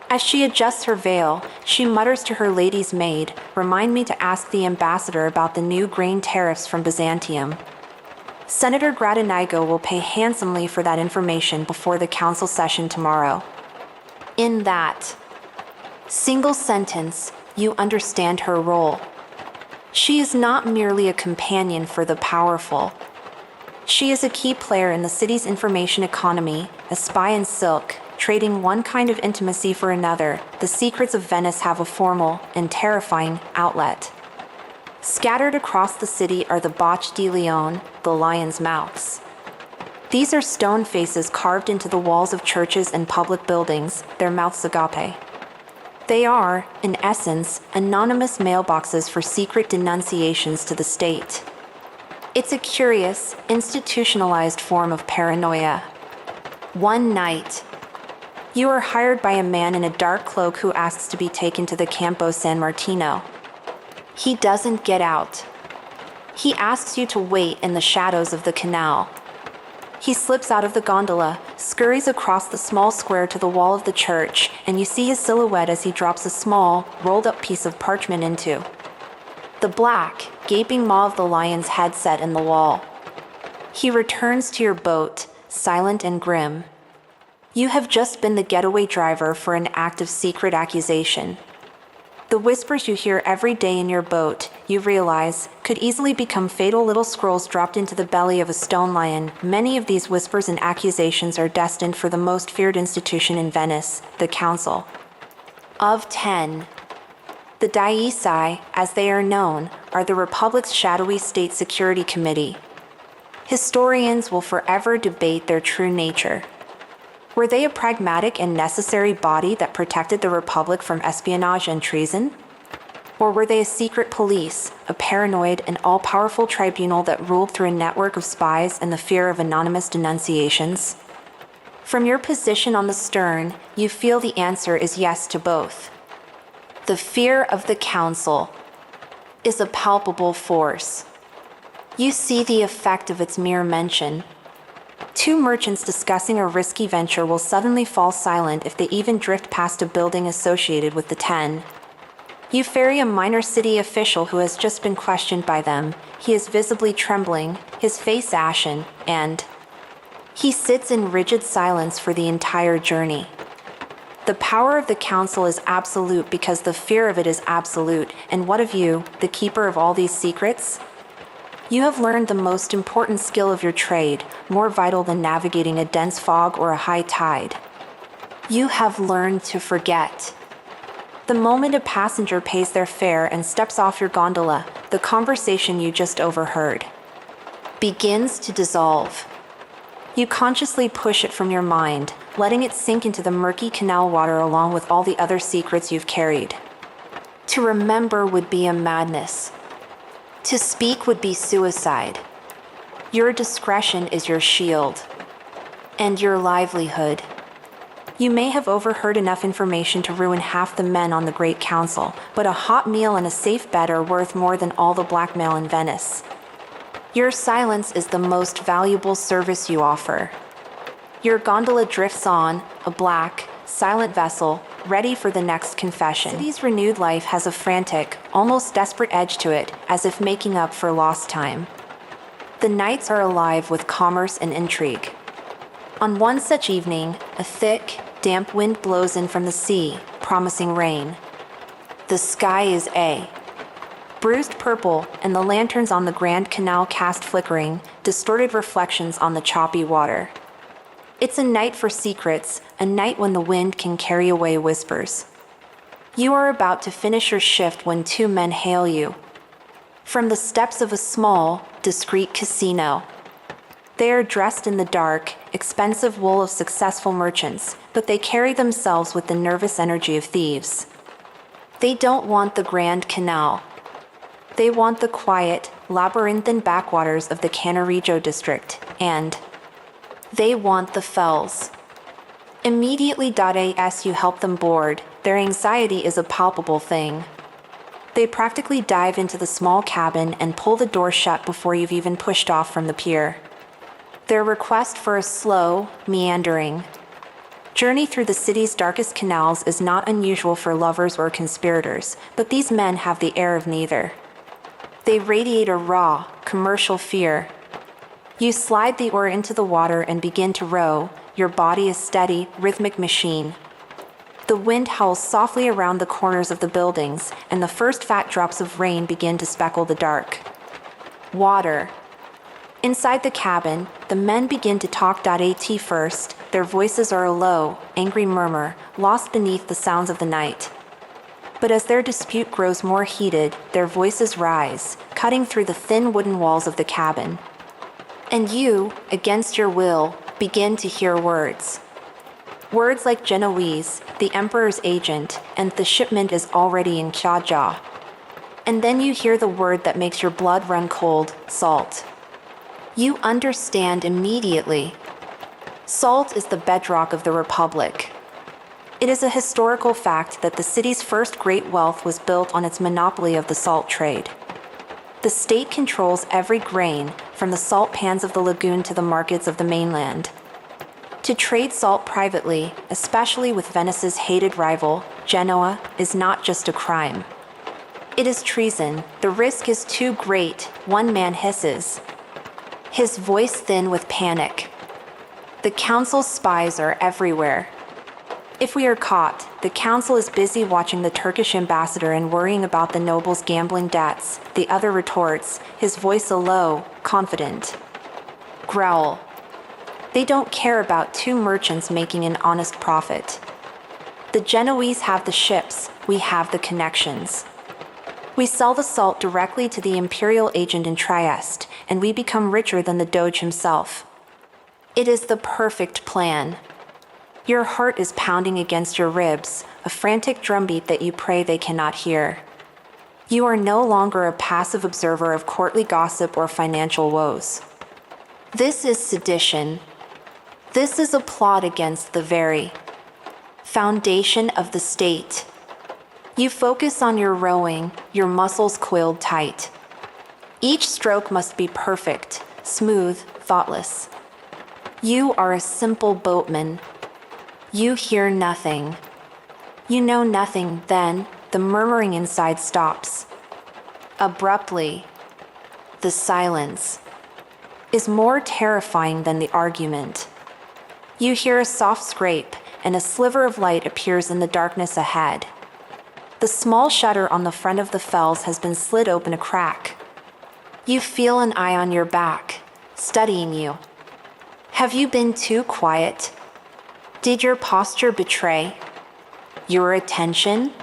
As she adjusts her veil, she mutters to her lady's maid, "Remind me to ask the ambassador about the new grain tariffs from Byzantium." Senator Gradenigo will pay handsomely for that information before the council session tomorrow. In that single sentence, you understand her role. She is not merely a companion for the powerful. She is a key player in the city's information economy, a spy in silk, trading one kind of intimacy for another. The secrets of Venice have a formal and terrifying outlet. Scattered across the city are the Bocche di Leone, the lion's mouths. These are stone faces carved into the walls of churches and public buildings, their mouths agape. They are, in essence, anonymous mailboxes for secret denunciations to the state. It's a curious, institutionalized form of paranoia. One night, you are hired by a man in a dark cloak who asks to be taken to the Campo San Martino. He doesn't get out. He asks you to wait in the shadows of the canal. He slips out of the gondola, scurries across the small square to the wall of the church, and you see his silhouette as he drops a small, rolled-up piece of parchment into the black, gaping maw of the lion's head set in the wall. He returns to your boat, silent and grim. You have just been the getaway driver for an act of secret accusation. The whispers you hear every day in your boat, you realize, could easily become fatal little scrolls dropped into the belly of a stone lion. Many of these whispers and accusations are destined for the most feared institution in Venice, the Council of 10. The Dieci, as they are known, are the Republic's shadowy state security committee. Historians will forever debate their true nature. Were they a pragmatic and necessary body that protected the Republic from espionage and treason? Or were they a secret police, a paranoid and all-powerful tribunal that ruled through a network of spies and the fear of anonymous denunciations? From your position on the stern, you feel the answer is yes to both. The fear of the Council is a palpable force. You see the effect of its mere mention. Two merchants discussing a risky venture will suddenly fall silent if they even drift past a building associated with the 10. You ferry a minor city official who has just been questioned by them. He is visibly trembling, his face ashen, and he sits in rigid silence for the entire journey. The power of the Council is absolute because the fear of it is absolute, and what of you, the keeper of all these secrets? You have learned the most important skill of your trade, more vital than navigating a dense fog or a high tide. You have learned to forget. The moment a passenger pays their fare and steps off your gondola, the conversation you just overheard begins to dissolve. You consciously push it from your mind, letting it sink into the murky canal water along with all the other secrets you've carried. To remember would be a madness. To speak would be suicide. Your discretion is your shield and your livelihood. You may have overheard enough information to ruin half the men on the Great Council, but a hot meal and a safe bed are worth more than all the blackmail in Venice. Your silence is the most valuable service you offer. Your gondola drifts on, a black, silent vessel, ready for the next confession. The city's renewed life has a frantic, almost desperate edge to it, as if making up for lost time. The nights are alive with commerce and intrigue. On one such evening, a thick, damp wind blows in from the sea, promising rain. The sky is bruised purple, and the lanterns on the Grand Canal cast flickering, distorted reflections on the choppy water. It's a night for secrets, a night when the wind can carry away whispers. You are about to finish your shift when two men hail you from the steps of a small, discreet casino. They are dressed in the dark, expensive wool of successful merchants, but they carry themselves with the nervous energy of thieves. They don't want the Grand Canal. They want the quiet, labyrinthine backwaters of the Cannaregio district, and they want the fells. Immediately as you help them board, their anxiety is a palpable thing. They practically dive into the small cabin and pull the door shut before you've even pushed off from the pier. Their request for a slow, meandering journey through the city's darkest canals is not unusual for lovers or conspirators, but these men have the air of neither. They radiate a raw, commercial fear. You slide the oar into the water and begin to row, your body a steady, rhythmic machine. The wind howls softly around the corners of the buildings, and the first fat drops of rain begin to speckle the dark. Water. Inside the cabin, the men begin to talk. At first, their voices are a low, angry murmur, lost beneath the sounds of the night. But as their dispute grows more heated, their voices rise, cutting through the thin wooden walls of the cabin. And you, against your will, begin to hear words. Words like Genoese, the Emperor's agent, and the shipment is already in Chaja. And then you hear the word that makes your blood run cold, salt. You understand immediately. Salt is the bedrock of the Republic. It is a historical fact that the city's first great wealth was built on its monopoly of the salt trade. The state controls every grain, from the salt pans of the lagoon to the markets of the mainland. To trade salt privately, especially with Venice's hated rival, Genoa, is not just a crime. It is treason. The risk is too great, one man hisses, his voice thin with panic. The council's spies are everywhere. If we are caught, the council is busy watching the Turkish ambassador and worrying about the noble's gambling debts. The other retorts, his voice a low, confident growl. They don't care about two merchants making an honest profit. The Genoese have the ships, we have the connections. We sell the salt directly to the imperial agent in Trieste, and we become richer than the Doge himself. It is the perfect plan. Your heart is pounding against your ribs, a frantic drumbeat that you pray they cannot hear. You are no longer a passive observer of courtly gossip or financial woes. This is sedition. This is a plot against the very foundation of the state. You focus on your rowing, your muscles coiled tight. Each stroke must be perfect, smooth, thoughtless. You are a simple boatman. You hear nothing. You know nothing, then the murmuring inside stops. Abruptly, the silence is more terrifying than the argument. You hear a soft scrape, and a sliver of light appears in the darkness ahead. The small shutter on the front of the fells has been slid open a crack. You feel an eye on your back, studying you. Have you been too quiet? Did your posture betray your attention?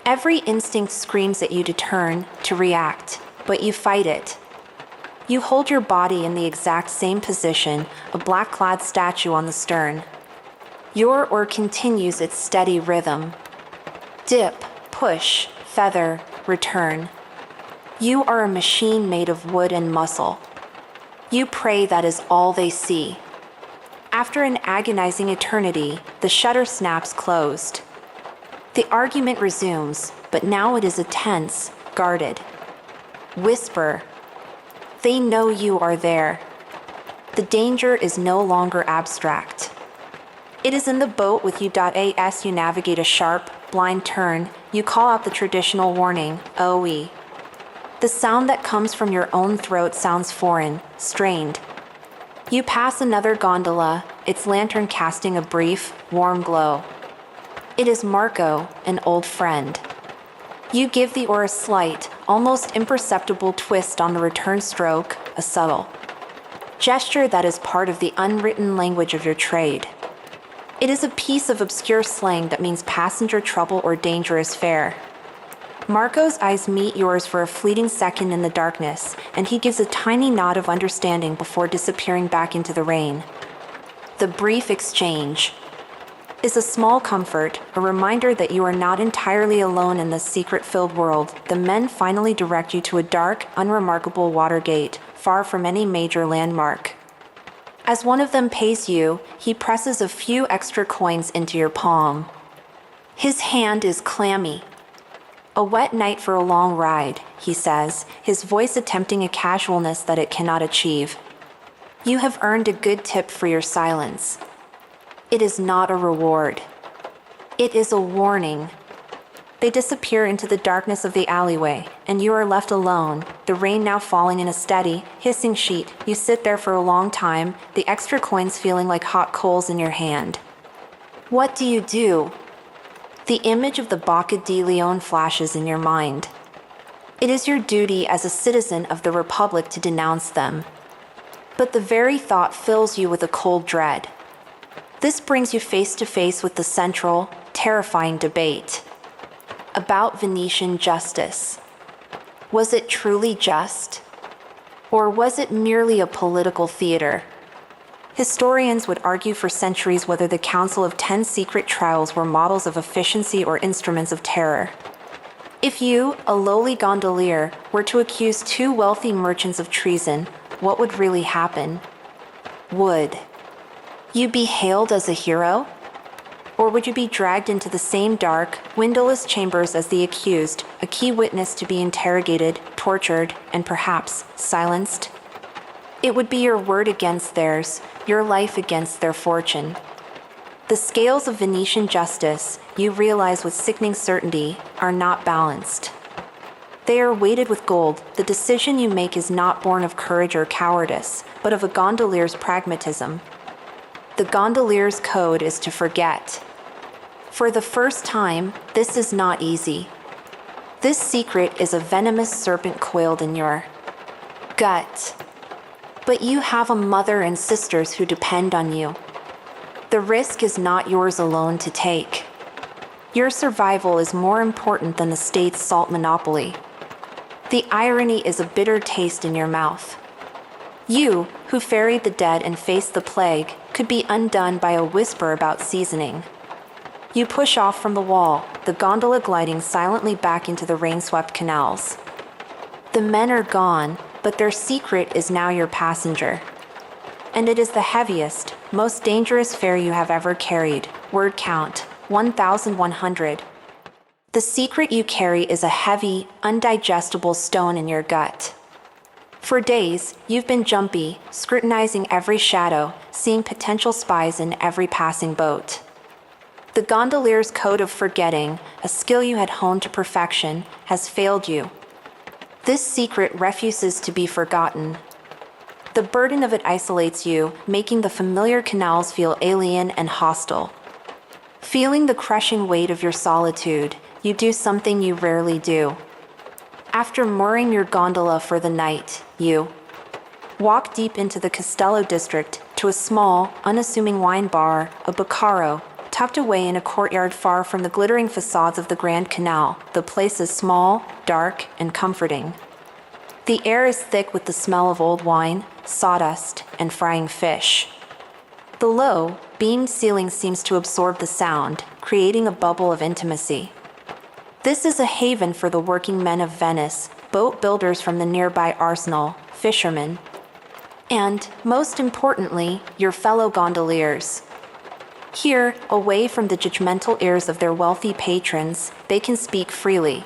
Every instinct screams at you to turn, to react, but you fight it. You hold your body in the exact same position, a black-clad statue on the stern. Your oar continues its steady rhythm. Dip, push, feather, return. You are a machine made of wood and muscle. You pray that is all they see. After an agonizing eternity, the shutter snaps closed. The argument resumes, but now it is a tense, guarded whisper. They know you are there. The danger is no longer abstract. It is in the boat with you. As you navigate a sharp, blind turn, you call out the traditional warning, OE. The sound that comes from your own throat sounds foreign, strained. You pass another gondola, its lantern casting a brief, warm glow. It is Marco, an old friend. You give the oar a slight, almost imperceptible twist on the return stroke, a subtle gesture that is part of the unwritten language of your trade. It is a piece of obscure slang that means passenger trouble or dangerous fare. Marco's eyes meet yours for a fleeting second in the darkness, and he gives a tiny nod of understanding before disappearing back into the rain. The brief exchange is a small comfort, a reminder that you are not entirely alone in this secret-filled world. The men finally direct you to a dark, unremarkable watergate, far from any major landmark. As one of them pays you, he presses a few extra coins into your palm. His hand is clammy. A wet night for a long ride, he says, his voice attempting a casualness that it cannot achieve. You have earned a good tip for your silence. It is not a reward. It is a warning. They disappear into the darkness of the alleyway, and you are left alone, the rain now falling in a steady, hissing sheet. You sit there for a long time, the extra coins feeling like hot coals in your hand. What do you do? The image of the Bocca di Leone flashes in your mind. It is your duty as a citizen of the Republic to denounce them. But the very thought fills you with a cold dread. This brings you face to face with the central, terrifying debate about Venetian justice. Was it truly just? Or was it merely a political theater? Historians would argue for centuries whether the Council of 10 secret trials were models of efficiency or instruments of terror. If you, a lowly gondolier, were to accuse two wealthy merchants of treason, what would really happen? Would you be hailed as a hero? Or would you be dragged into the same dark, windowless chambers as the accused, a key witness to be interrogated, tortured, and perhaps silenced? It would be your word against theirs, your life against their fortune. The scales of Venetian justice, you realize with sickening certainty, are not balanced. They are weighted with gold. The decision you make is not born of courage or cowardice, but of a gondolier's pragmatism. The gondolier's code is to forget. For the first time, this is not easy. This secret is a venomous serpent coiled in your gut. But you have a mother and sisters who depend on you. The risk is not yours alone to take. Your survival is more important than the state's salt monopoly. The irony is a bitter taste in your mouth. You, who ferried the dead and faced the plague, could be undone by a whisper about seasoning. You push off from the wall, the gondola gliding silently back into the rain-swept canals. The men are gone, but their secret is now your passenger. And it is the heaviest, most dangerous fare you have ever carried. Word count, 1,100. The secret you carry is a heavy, undigestible stone in your gut. For days, you've been jumpy, scrutinizing every shadow, seeing potential spies in every passing boat. The gondolier's code of forgetting, a skill you had honed to perfection, has failed you. This secret refuses to be forgotten. The burden of it isolates you, making the familiar canals feel alien and hostile. Feeling the crushing weight of your solitude, you do something you rarely do. After mooring your gondola for the night, you walk deep into the Castello district to a small, unassuming wine bar, a Baccaro, tucked away in a courtyard far from the glittering facades of the Grand Canal. The place is small, dark, and comforting. The air is thick with the smell of old wine, sawdust, and frying fish. The low, beamed ceiling seems to absorb the sound, creating a bubble of intimacy. This is a haven for the working men of Venice, boat builders from the nearby arsenal, fishermen, and, most importantly, your fellow gondoliers. Here, away from the judgmental ears of their wealthy patrons, they can speak freely.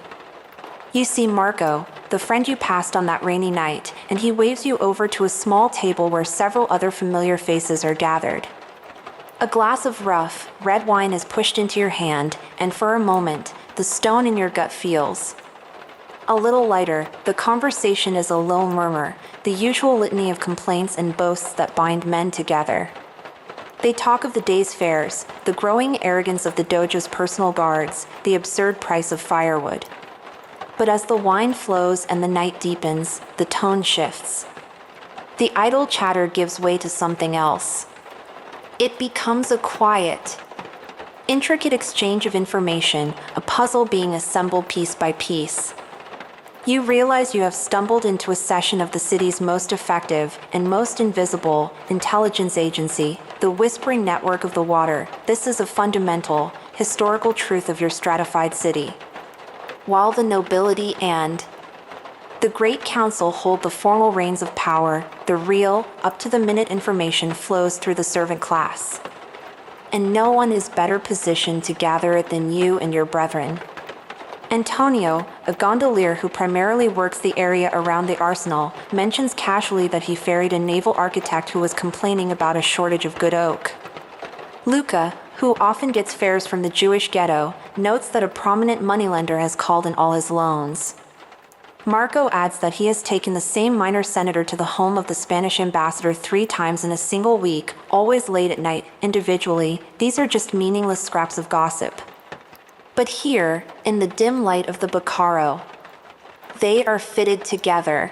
You see Marco, the friend you passed on that rainy night, and he waves you over to a small table where several other familiar faces are gathered. A glass of rough, red wine is pushed into your hand, and for a moment, the stone in your gut feels a little lighter. The conversation is a low murmur, the usual litany of complaints and boasts that bind men together. They talk of the day's fares, the growing arrogance of the Doge's personal guards, the absurd price of firewood. But as the wine flows and the night deepens, the tone shifts. The idle chatter gives way to something else. It becomes a quiet, intricate exchange of information, a puzzle being assembled piece by piece. You realize you have stumbled into a session of the city's most effective and most invisible intelligence agency, the whispering network of the water. This is a fundamental, historical truth of your stratified city. While the nobility and the Great Council hold the formal reins of power, the real, up-to-the-minute information flows through the servant class. And no one is better positioned to gather it than you and your brethren. Antonio, a gondolier who primarily works the area around the arsenal, mentions casually that he ferried a naval architect who was complaining about a shortage of good oak. Luca, who often gets fares from the Jewish ghetto, notes that a prominent moneylender has called in all his loans. Marco adds that he has taken the same minor senator to the home of the Spanish ambassador 3 times in a single week, always late at night. Individually, these are just meaningless scraps of gossip. But here, in the dim light of the Baccaro, they are fitted together.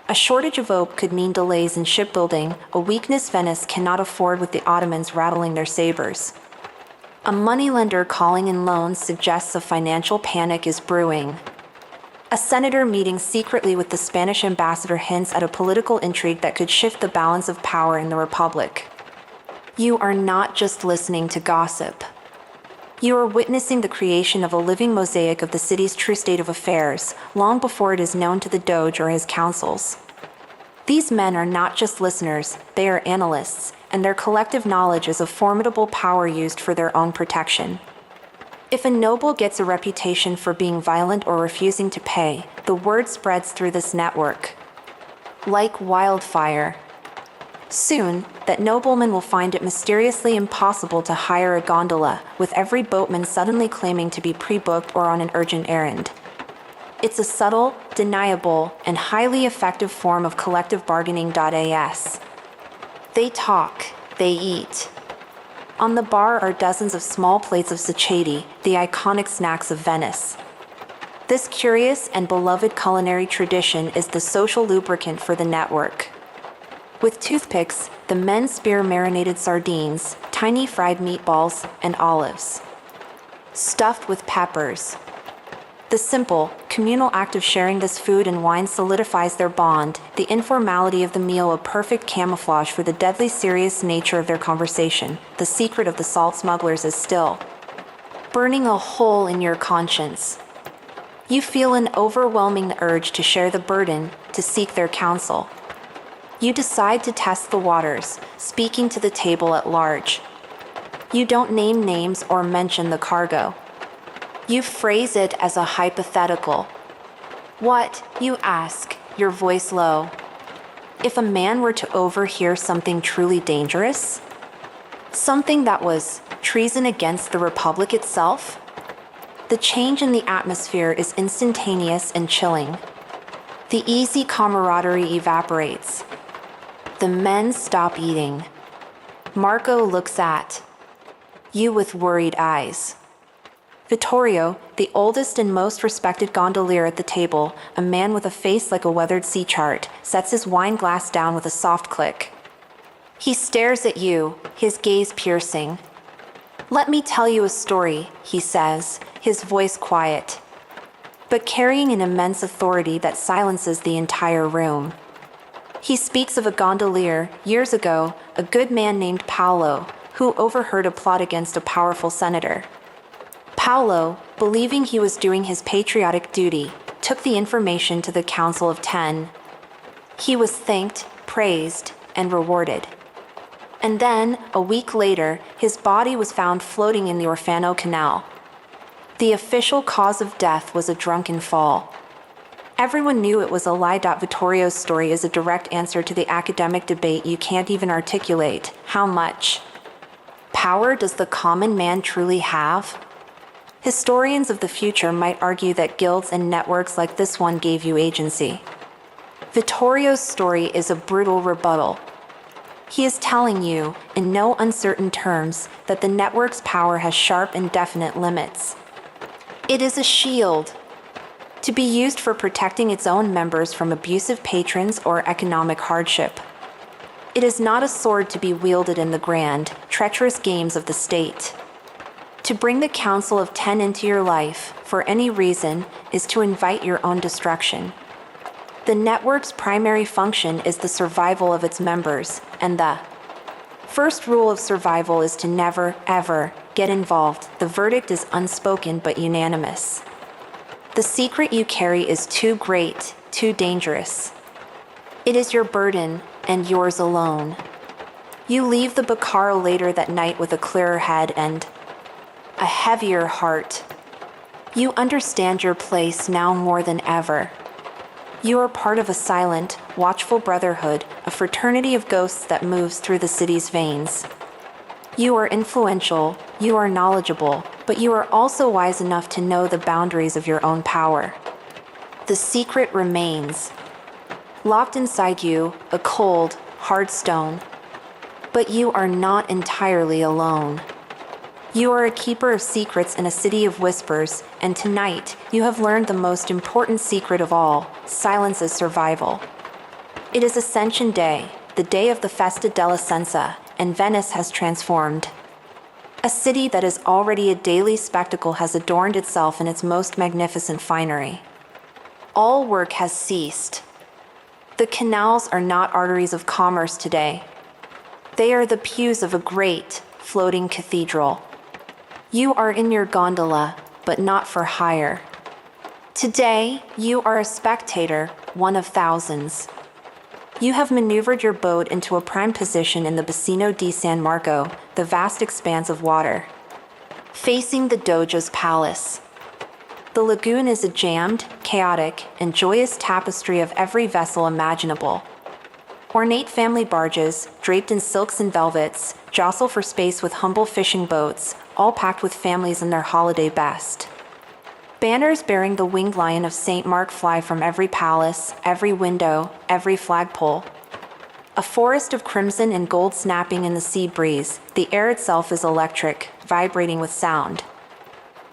A shortage of oak could mean delays in shipbuilding, a weakness Venice cannot afford with the Ottomans rattling their sabers. A moneylender calling in loans suggests a financial panic is brewing. A senator meeting secretly with the Spanish ambassador hints at a political intrigue that could shift the balance of power in the Republic. You are not just listening to gossip. You are witnessing the creation of a living mosaic of the city's true state of affairs, long before it is known to the Doge or his councils. These men are not just listeners, they are analysts, and their collective knowledge is a formidable power used for their own protection. If a noble gets a reputation for being violent or refusing to pay, the word spreads through this network like wildfire. Soon, that nobleman will find it mysteriously impossible to hire a gondola, with every boatman suddenly claiming to be pre-booked or on an urgent errand. It's a subtle, deniable, and highly effective form of collective bargaining.as. They talk, they eat. On the bar are dozens of small plates of sacchetti, the iconic snacks of Venice. This curious and beloved culinary tradition is the social lubricant for the network. With toothpicks, the men spear marinated sardines, tiny fried meatballs, and olives, stuffed with peppers. The simple, communal act of sharing this food and wine solidifies their bond, the informality of the meal a perfect camouflage for the deadly serious nature of their conversation. The secret of the salt smugglers is still burning a hole in your conscience. You feel an overwhelming urge to share the burden, to seek their counsel. You decide to test the waters, speaking to the table at large. You don't name names or mention the cargo. You phrase it as a hypothetical. What, you ask, your voice low. If a man were to overhear something truly dangerous? Something that was treason against the Republic itself? The change in the atmosphere is instantaneous and chilling. The easy camaraderie evaporates. The men stop eating. Marco looks at you with worried eyes. Vittorio, the oldest and most respected gondolier at the table, a man with a face like a weathered sea chart, sets his wine glass down with a soft click. He stares at you, his gaze piercing. "Let me tell you a story," he says, his voice quiet, but carrying an immense authority that silences the entire room. He speaks of a gondolier, years ago, a good man named Paolo, who overheard a plot against a powerful senator. Paolo, believing he was doing his patriotic duty, took the information to the Council of 10. He was thanked, praised, and rewarded. And then, a week later, his body was found floating in the Orfano Canal. The official cause of death was a drunken fall. Everyone knew it was a lie. Vittorio's story is a direct answer to the academic debate you can't even articulate. How much power does the common man truly have? Historians of the future might argue that guilds and networks like this one gave you agency. Vittorio's story is a brutal rebuttal. He is telling you, in no uncertain terms, that the network's power has sharp and definite limits. It is a shield, to be used for protecting its own members from abusive patrons or economic hardship. It is not a sword to be wielded in the grand, treacherous games of the state. To bring the Council of 10 into your life, for any reason, is to invite your own destruction. The network's primary function is the survival of its members, and the first rule of survival is to never, ever get involved. The verdict is unspoken but unanimous. The secret you carry is too great, too dangerous. It is your burden, and yours alone. You leave the Bacaro later that night with a clearer head and a heavier heart. You understand your place now more than ever. You are part of a silent, watchful brotherhood, a fraternity of ghosts that moves through the city's veins. You are influential, you are knowledgeable, but you are also wise enough to know the boundaries of your own power. The secret remains. Locked inside you, a cold, hard stone. But you are not entirely alone. You are a keeper of secrets in a city of whispers, and tonight you have learned the most important secret of all: silence is survival. It is Ascension Day, the day of the Festa della Senza, and Venice has transformed. A city that is already a daily spectacle has adorned itself in its most magnificent finery. All work has ceased. The canals are not arteries of commerce today. They are the pews of a great, floating cathedral. You are in your gondola, but not for hire. Today, you are a spectator, one of thousands. You have maneuvered your boat into a prime position in the Bacino di San Marco, the vast expanse of water, facing the Doge's palace. The lagoon is a jammed, chaotic, and joyous tapestry of every vessel imaginable. Ornate family barges, draped in silks and velvets, jostle for space with humble fishing boats, all packed with families in their holiday best. Banners bearing the winged lion of St. Mark fly from every palace, every window, every flagpole. A forest of crimson and gold snapping in the sea breeze, the air itself is electric, vibrating with sound.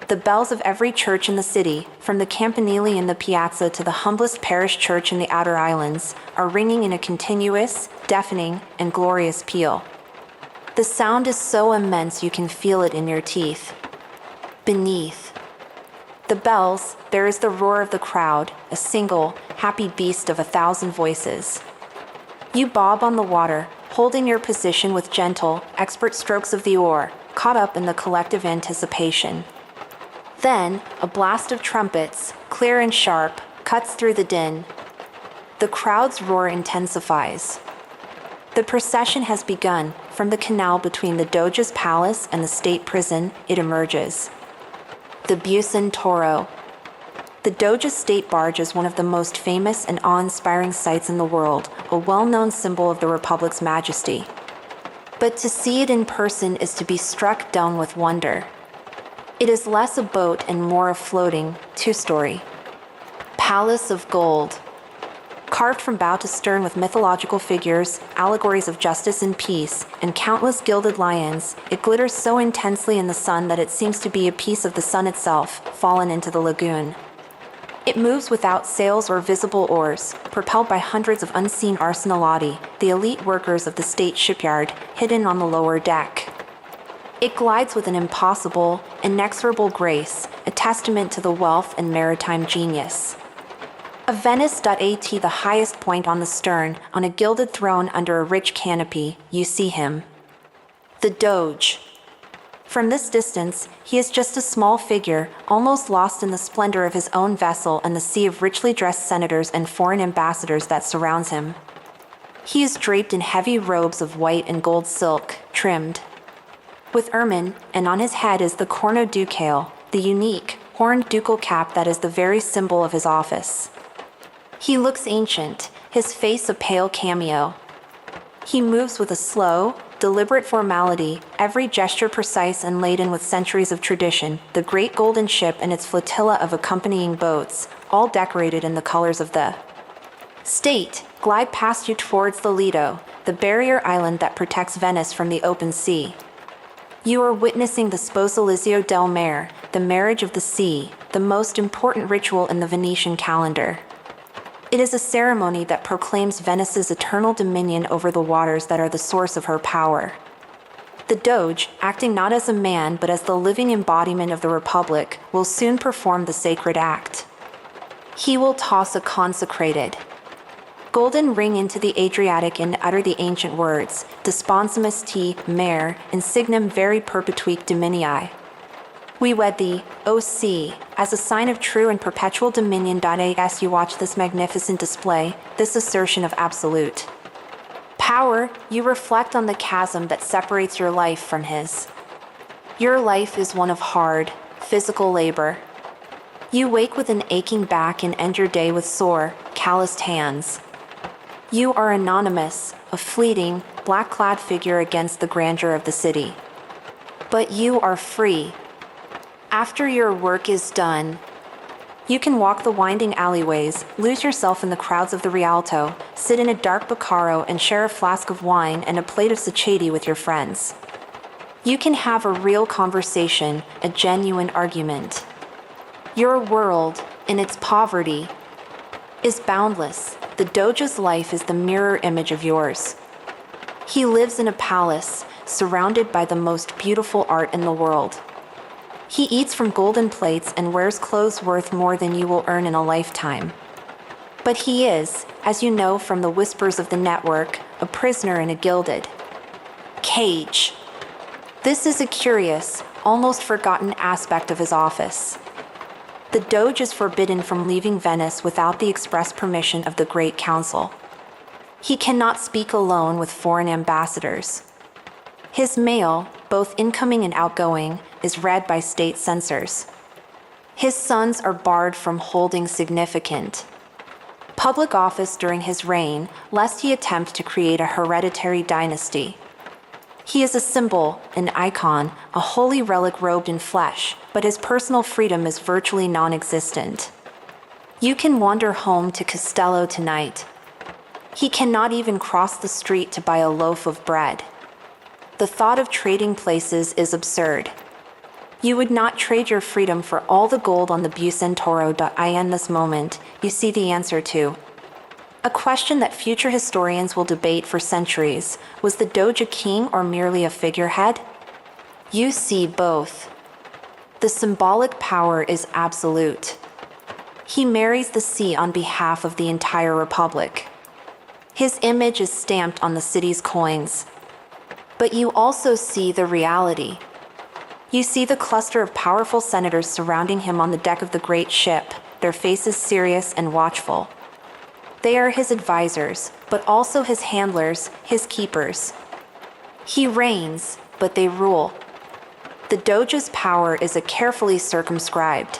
The bells of every church in the city, from the campanile in the piazza to the humblest parish church in the outer islands, are ringing in a continuous, deafening, and glorious peal. The sound is so immense you can feel it in your teeth. Beneath, The bells, there is the roar of the crowd, a single, happy beast of 1,000 voices. You bob on the water, holding your position with gentle, expert strokes of the oar, caught up in the collective anticipation. Then, a blast of trumpets, clear and sharp, cuts through the din. The crowd's roar intensifies. The procession has begun. From the canal between the Doge's palace and the state prison, it emerges. The Busan Toro. The Doge's state barge is one of the most famous and awe-inspiring sights in the world, a well-known symbol of the Republic's majesty. But to see it in person is to be struck dumb with wonder. It is less a boat and more a floating, two-story palace of gold. Carved from bow to stern with mythological figures, allegories of justice and peace, and countless gilded lions, it glitters so intensely in the sun that it seems to be a piece of the sun itself, fallen into the lagoon. It moves without sails or visible oars, propelled by hundreds of unseen arsenalati, the elite workers of the state shipyard, hidden on the lower deck. It glides with an impossible, inexorable grace, a testament to the wealth and maritime genius. A Venice.at, the highest point on the stern, on a gilded throne under a rich canopy, you see him. The Doge. From this distance, he is just a small figure, almost lost in the splendor of his own vessel and the sea of richly dressed senators and foreign ambassadors that surrounds him. He is draped in heavy robes of white and gold silk, trimmed with ermine, and on his head is the corno ducale, the unique, horned ducal cap that is the very symbol of his office. He looks ancient, his face a pale cameo. He moves with a slow, deliberate formality, every gesture precise and laden with centuries of tradition, the great golden ship and its flotilla of accompanying boats, all decorated in the colors of the state, glide past you towards the Lido, the barrier island that protects Venice from the open sea. You are witnessing the Sposalizio del Mare, the marriage of the sea, the most important ritual in the Venetian calendar. It is a ceremony that proclaims Venice's eternal dominion over the waters that are the source of her power. The Doge, acting not as a man but as the living embodiment of the Republic, will soon perform the sacred act. He will toss a consecrated golden ring into the Adriatic and utter the ancient words, Desponsimus te, mare, insignum veri perpetuique dominii. We wed thee, O sea, as a sign of true and perpetual dominion. As you watch this magnificent display, this assertion of absolute power, you reflect on the chasm that separates your life from his. Your life is one of hard, physical labor. You wake with an aching back and end your day with sore, calloused hands. You are anonymous, a fleeting, black-clad figure against the grandeur of the city. But you are free. After your work is done, you can walk the winding alleyways, lose yourself in the crowds of the Rialto, sit in a dark Baccaro and share a flask of wine and a plate of sacchetti with your friends. You can have a real conversation, a genuine argument. Your world, in its poverty, is boundless. The Doge's life is the mirror image of yours. He lives in a palace, surrounded by the most beautiful art in the world. He eats from golden plates and wears clothes worth more than you will earn in a lifetime. But he is, as you know from the whispers of the network, a prisoner in a gilded cage. This is a curious, almost forgotten aspect of his office. The Doge is forbidden from leaving Venice without the express permission of the Great Council. He cannot speak alone with foreign ambassadors. His mail, both incoming and outgoing, is read by state censors. His sons are barred from holding significant public office during his reign, lest he attempt to create a hereditary dynasty. He is a symbol, an icon, a holy relic robed in flesh, but his personal freedom is virtually non-existent. You can wander home to Castello tonight. He cannot even cross the street to buy a loaf of bread. The thought of trading places is absurd. You would not trade your freedom for all the gold on the Busan Toro. In this moment, you see the answer to a question that future historians will debate for centuries. Was the Doge a king or merely a figurehead? You see both. The symbolic power is absolute. He marries the sea on behalf of the entire republic. His image is stamped on the city's coins. But you also see the reality. You see the cluster of powerful senators surrounding him on the deck of the great ship, their faces serious and watchful. They are his advisors, but also his handlers, his keepers. He reigns, but they rule. The Doge's power is a carefully circumscribed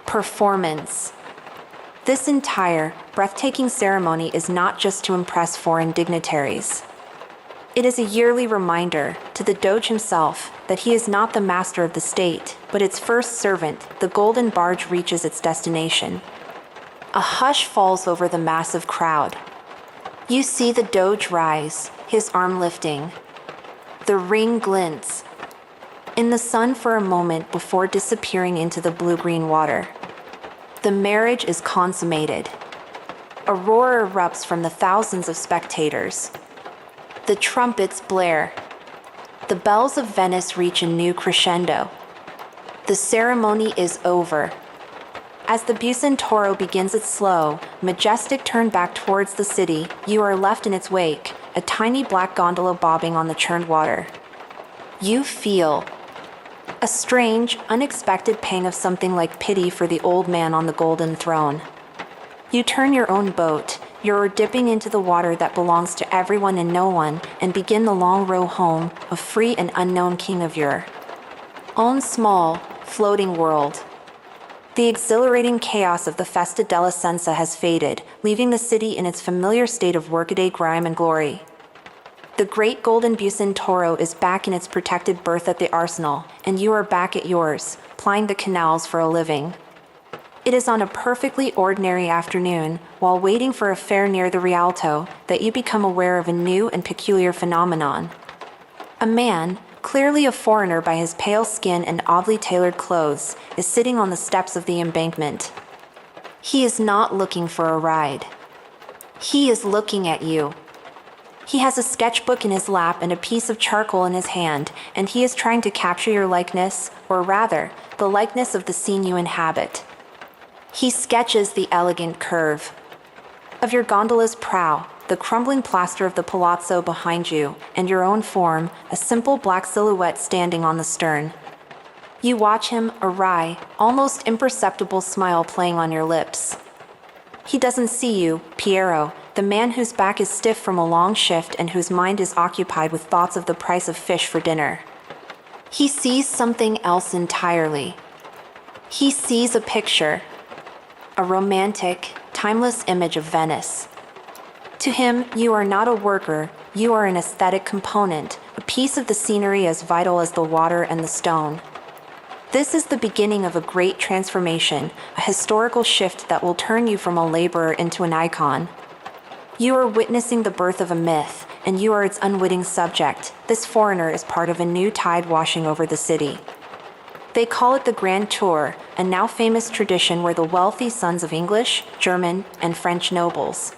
performance. This entire, breathtaking ceremony is not just to impress foreign dignitaries. It is a yearly reminder to the Doge himself that he is not the master of the state, but its first servant. The golden barge reaches its destination. A hush falls over the massive crowd. You see the Doge rise, his arm lifting. The ring glints in the sun for a moment before disappearing into the blue-green water. The marriage is consummated. A roar erupts from the thousands of spectators. The trumpets blare. The bells of Venice reach a new crescendo. The ceremony is over. As the Bucentoro begins its slow, majestic turn back towards the city, you are left in its wake, a tiny black gondola bobbing on the churned water. You feel a strange, unexpected pang of something like pity for the old man on the golden throne. You turn your own boat, you're dipping into the water that belongs to everyone and no one, and begin the long row home, a free and unknown king of your own small, floating world. The exhilarating chaos of the Festa della Senza has faded, leaving the city in its familiar state of workaday grime and glory. The great golden Bucentoro is back in its protected berth at the arsenal, and you are back at yours, plying the canals for a living. It is on a perfectly ordinary afternoon, while waiting for a fare near the Rialto, that you become aware of a new and peculiar phenomenon. A man, clearly a foreigner by his pale skin and oddly tailored clothes, is sitting on the steps of the embankment. He is not looking for a ride. He is looking at you. He has a sketchbook in his lap and a piece of charcoal in his hand, and he is trying to capture your likeness, or rather, the likeness of the scene you inhabit. He sketches the elegant curve of your gondola's prow, the crumbling plaster of the palazzo behind you, and your own form, a simple black silhouette standing on the stern. You watch him, a wry, almost imperceptible smile playing on your lips. He doesn't see you, Piero, the man whose back is stiff from a long shift and whose mind is occupied with thoughts of the price of fish for dinner. He sees something else entirely. He sees a picture, a romantic, timeless image of Venice. To him, you are not a worker, you are an aesthetic component, a piece of the scenery as vital as the water and the stone. This is the beginning of a great transformation, a historical shift that will turn you from a laborer into an icon. You are witnessing the birth of a myth, and you are its unwitting subject. This foreigner is part of a new tide washing over the city. They call it the Grand Tour, a now famous tradition where the wealthy sons of English, German, and French nobles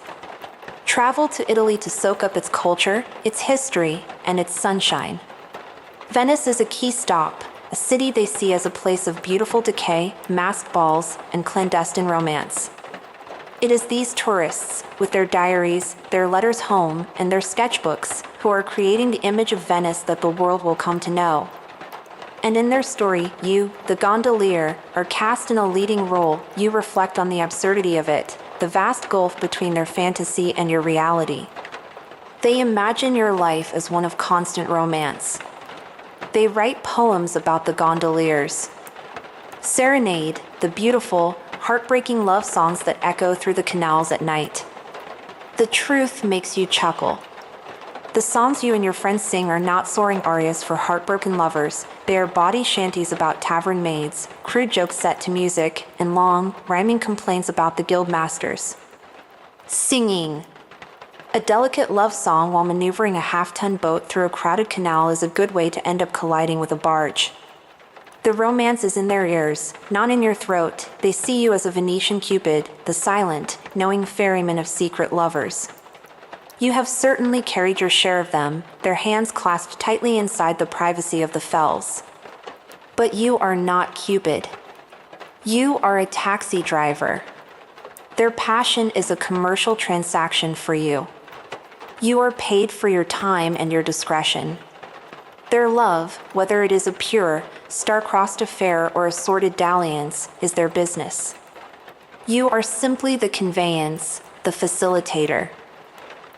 travel to Italy to soak up its culture, its history, and its sunshine. Venice is a key stop, a city they see as a place of beautiful decay, masked balls, and clandestine romance. It is these tourists, with their diaries, their letters home, and their sketchbooks, who are creating the image of Venice that the world will come to know. And in their story, you, the gondolier, are cast in a leading role. You reflect on the absurdity of it, the vast gulf between their fantasy and your reality. They imagine your life as one of constant romance. They write poems about the gondoliers. Serenade, the beautiful, heartbreaking love songs that echo through the canals at night. The truth makes you chuckle. The songs you and your friends sing are not soaring arias for heartbroken lovers. They are bawdy shanties about tavern maids, crude jokes set to music, and long, rhyming complaints about the guild masters. Singing. A delicate love song while maneuvering a half-ton boat through a crowded canal is a good way to end up colliding with a barge. The romance is in their ears, not in your throat. They see you as a Venetian Cupid, the silent, knowing ferryman of secret lovers. You have certainly carried your share of them, their hands clasped tightly inside the privacy of the fells. But you are not Cupid. You are a taxi driver. Their passion is a commercial transaction for you. You are paid for your time and your discretion. Their love, whether it is a pure, star-crossed affair or a sordid dalliance, is their business. You are simply the conveyance, the facilitator.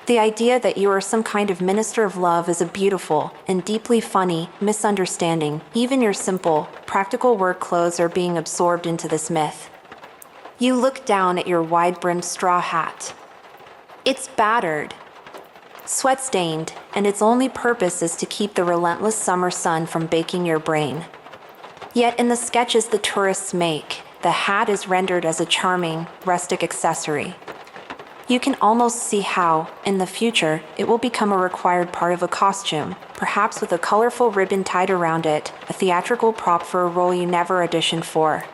The idea that you are some kind of minister of love is a beautiful and deeply funny misunderstanding. Even your simple, practical work clothes are being absorbed into this myth. You look down at your wide-brimmed straw hat. It's battered, sweat-stained, and its only purpose is to keep the relentless summer sun from baking your brain. Yet in the sketches the tourists make, the hat is rendered as a charming, rustic accessory. You can almost see how, in the future, it will become a required part of a costume, perhaps with a colorful ribbon tied around it, a theatrical prop for a role you never auditioned for.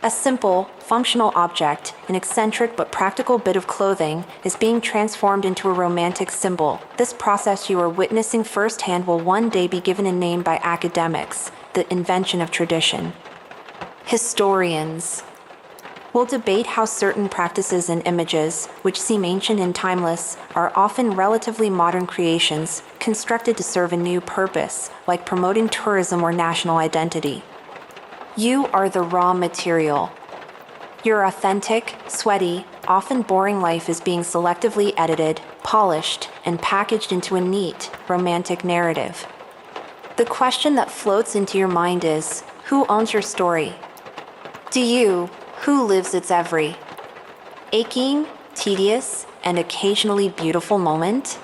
A simple, functional object, an eccentric but practical bit of clothing, is being transformed into a romantic symbol. This process you are witnessing firsthand will one day be given a name by academics, the invention of tradition. Historians will debate how certain practices and images, which seem ancient and timeless, are often relatively modern creations, constructed to serve a new purpose, like promoting tourism or national identity. You are the raw material. Your authentic, sweaty, often boring life is being selectively edited, polished, and packaged into a neat, romantic narrative. The question that floats into your mind is, who owns your story? Do you, who lives its every aching, tedious, and occasionally beautiful moment?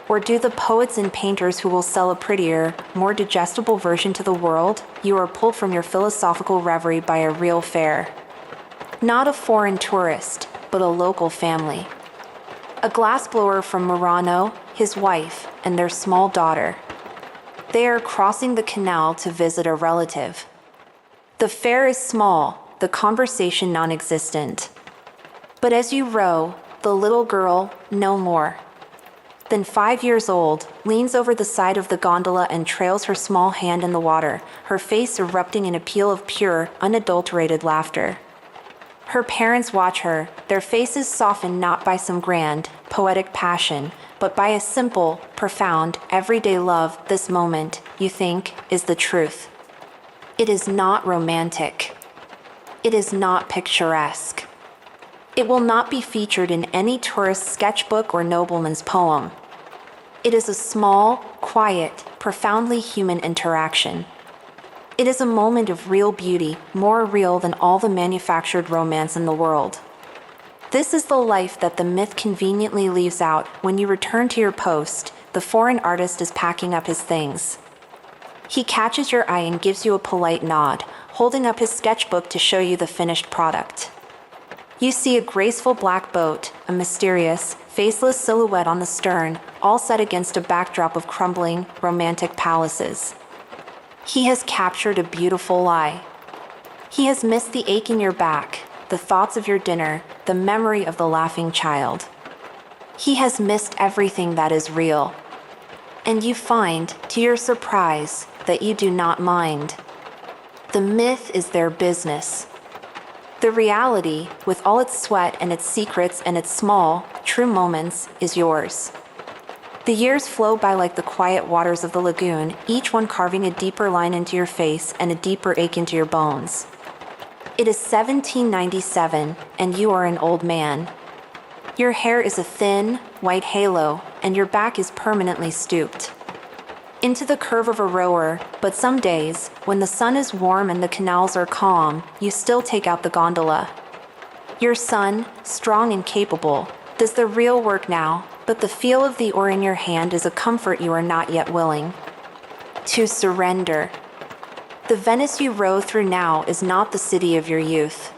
Or do the poets and painters who will sell a prettier, more digestible version to the world, you are pulled from your philosophical reverie by a real fare? Not a foreign tourist, but a local family. A glassblower from Murano, his wife, and their small daughter. They are crossing the canal to visit a relative. The fare is small, the conversation non-existent. But as you row, the little girl, no more than 5 years old, leans over the side of the gondola and trails her small hand in the water, her face erupting in a peal of pure, unadulterated laughter. Her parents watch her, their faces softened not by some grand, poetic passion, but by a simple, profound, everyday love. This moment, you think, is the truth. It is not romantic. It is not picturesque. It will not be featured in any tourist's sketchbook or nobleman's poem. It is a small, quiet, profoundly human interaction. It is a moment of real beauty, more real than all the manufactured romance in the world. This is the life that the myth conveniently leaves out. When you return to your post, the foreign artist is packing up his things. He catches your eye and gives you a polite nod, holding up his sketchbook to show you the finished product. You see a graceful black boat, a mysterious, faceless silhouette on the stern, all set against a backdrop of crumbling, romantic palaces. He has captured a beautiful lie. He has missed the ache in your back, the thoughts of your dinner, the memory of the laughing child. He has missed everything that is real. And you find, to your surprise, that you do not mind. The myth is their business. The reality, with all its sweat and its secrets and its small, true moments, is yours. The years flow by like the quiet waters of the lagoon, each one carving a deeper line into your face and a deeper ache into your bones. It is 1797, and you are an old man. Your hair is a thin, white halo, and your back is permanently stooped into the curve of a rower, but some days, when the sun is warm and the canals are calm, you still take out the gondola. Your son, strong and capable, does the real work now, but the feel of the oar in your hand is a comfort you are not yet willing to surrender. The Venice you row through now is not the city of your youth.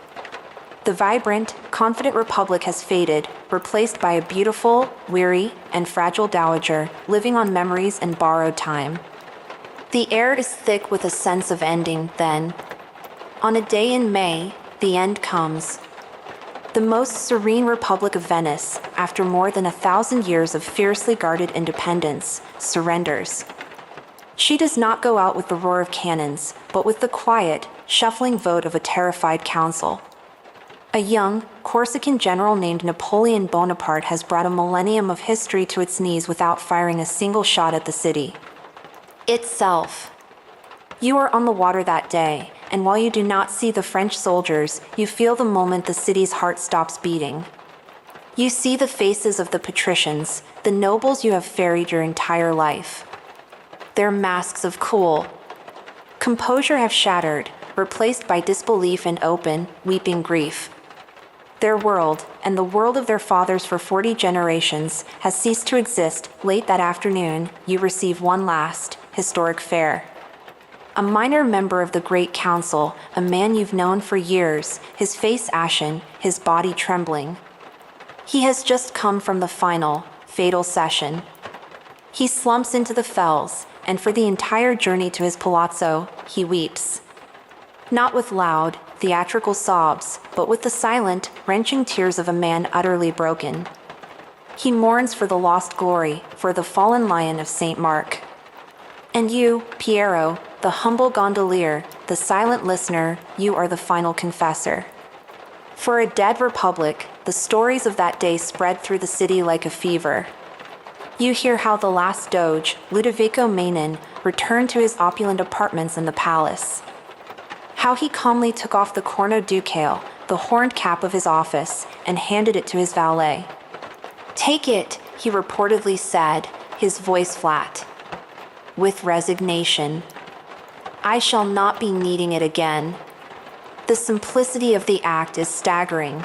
The vibrant, confident republic has faded, replaced by a beautiful, weary, and fragile dowager living on memories and borrowed time. The air is thick with a sense of ending, then. On a day in May, the end comes. The most serene Republic of Venice, after more than 1,000 years of fiercely guarded independence, surrenders. She does not go out with the roar of cannons, but with the quiet, shuffling vote of a terrified council. A young, Corsican general named Napoleon Bonaparte has brought a millennium of history to its knees without firing a single shot at the city itself. You are on the water that day, and while you do not see the French soldiers, you feel the moment the city's heart stops beating. You see the faces of the patricians, the nobles you have ferried your entire life. Their masks of cool composure have shattered, replaced by disbelief and open, weeping grief. Their world, and the world of their fathers for 40 generations, has ceased to exist. Late that afternoon, you receive one last, historic fare. A minor member of the Great Council, a man you've known for years, his face ashen, his body trembling. He has just come from the final, fatal session. He slumps into the fells, and for the entire journey to his palazzo, he weeps. Not with loud, theatrical sobs, but with the silent, wrenching tears of a man utterly broken. He mourns for the lost glory, for the fallen lion of St. Mark. And you, Piero, the humble gondolier, the silent listener, you are the final confessor. For a dead republic, the stories of that day spread through the city like a fever. You hear how the last doge, Ludovico Menin, returned to his opulent apartments in the palace. How he calmly took off the corno ducale, the horned cap of his office, and handed it to his valet. "Take it," he reportedly said, his voice flat. "With resignation. I shall not be needing it again." The simplicity of the act is staggering.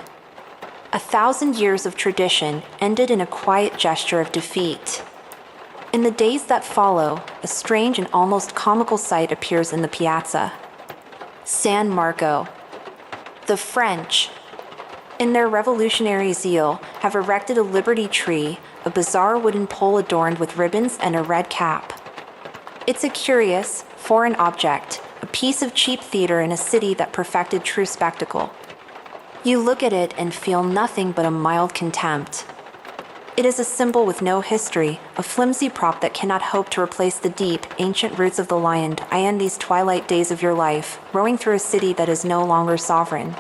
1,000 years of tradition ended in a quiet gesture of defeat. In the days that follow, a strange and almost comical sight appears in the piazza. San Marco. The French, in their revolutionary zeal, have erected a liberty tree, a bizarre wooden pole adorned with ribbons and a red cap. It's a curious, foreign object, a piece of cheap theater in a city that perfected true spectacle. You look at it and feel nothing but a mild contempt. It is a symbol with no history, a flimsy prop that cannot hope to replace the deep, ancient roots of the lion. I end these twilight days of your life, rowing through a city that is no longer sovereign.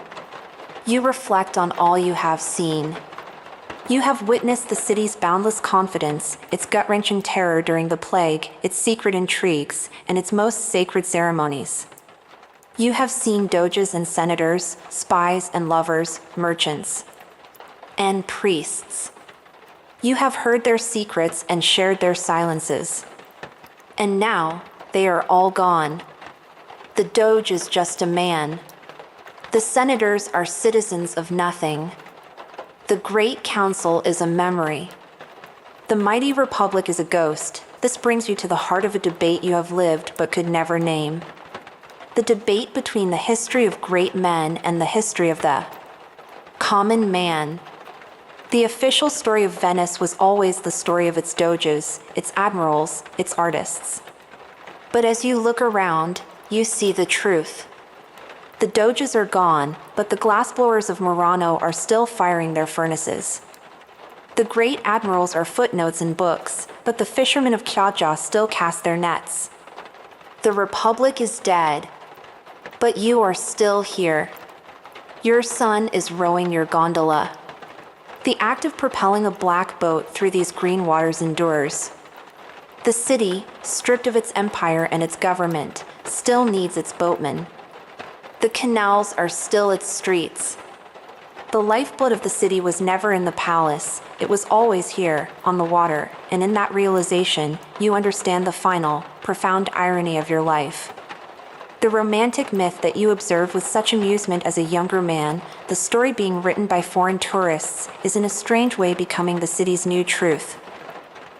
You reflect on all you have seen. You have witnessed the city's boundless confidence, its gut-wrenching terror during the plague, its secret intrigues, and its most sacred ceremonies. You have seen doges and senators, spies and lovers, merchants, and priests. You have heard their secrets and shared their silences. And now, they are all gone. The doge is just a man. The senators are citizens of nothing. The Great Council is a memory. The mighty republic is a ghost. This brings you to the heart of a debate you have lived but could never name. The debate between the history of great men and the history of the common man. The official story of Venice was always the story of its doges, its admirals, its artists. But as you look around, you see the truth. The doges are gone, but the glassblowers of Murano are still firing their furnaces. The great admirals are footnotes in books, but the fishermen of Chioggia still cast their nets. The republic is dead, but you are still here. Your son is rowing your gondola. The act of propelling a black boat through these green waters endures. The city, stripped of its empire and its government, still needs its boatmen. The canals are still its streets. The lifeblood of the city was never in the palace, it was always here, on the water, and in that realization, you understand the final, profound irony of your life. The romantic myth that you observed with such amusement as a younger man, the story being written by foreign tourists, is in a strange way becoming the city's new truth.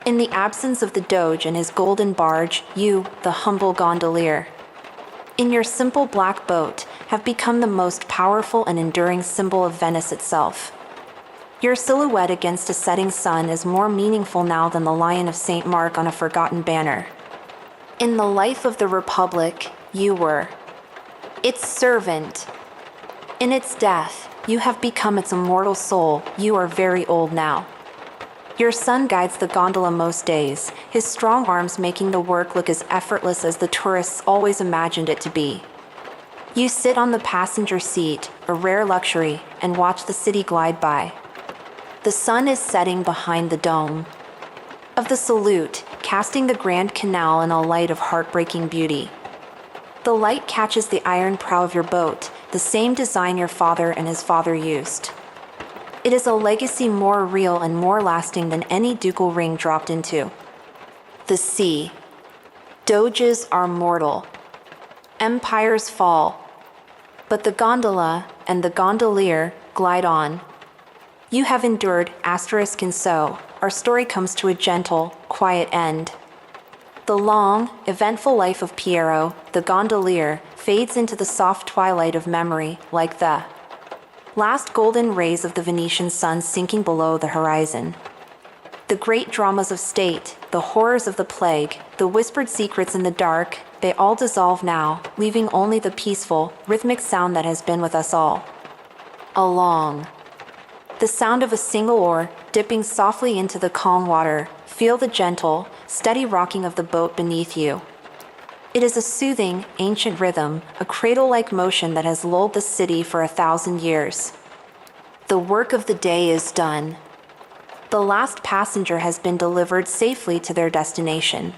In the absence of the Doge and his golden barge, you, the humble gondolier, in your simple black boat, have become the most powerful and enduring symbol of Venice itself. Your silhouette against a setting sun is more meaningful now than the Lion of St. Mark on a forgotten banner. In the life of the Republic, you were its servant. In its death, you have become its immortal soul. You are very old now. Your son guides the gondola most days, his strong arms making the work look as effortless as the tourists always imagined it to be. You sit on the passenger seat, a rare luxury, and watch the city glide by. The sun is setting behind the dome of the salute, casting the Grand Canal in a light of heartbreaking beauty. The light catches the iron prow of your boat, the same design your father and his father used. It is a legacy more real and more lasting than any ducal ring dropped into. The sea. Doges are mortal. Empires fall. But the gondola and the gondolier glide on. You have endured asterisk and so, our story comes to a gentle, quiet end. The long, eventful life of Piero, the gondolier, fades into the soft twilight of memory, like the last golden rays of the Venetian sun sinking below the horizon. The great dramas of state, the horrors of the plague, the whispered secrets in the dark, they all dissolve now, leaving only the peaceful, rhythmic sound that has been with us all along. The sound of a single oar, dipping softly into the calm water, feel the gentle, steady rocking of the boat beneath you. It is a soothing, ancient rhythm, a cradle-like motion that has lulled the city for 1,000 years. The work of the day is done. The last passenger has been delivered safely to their destination.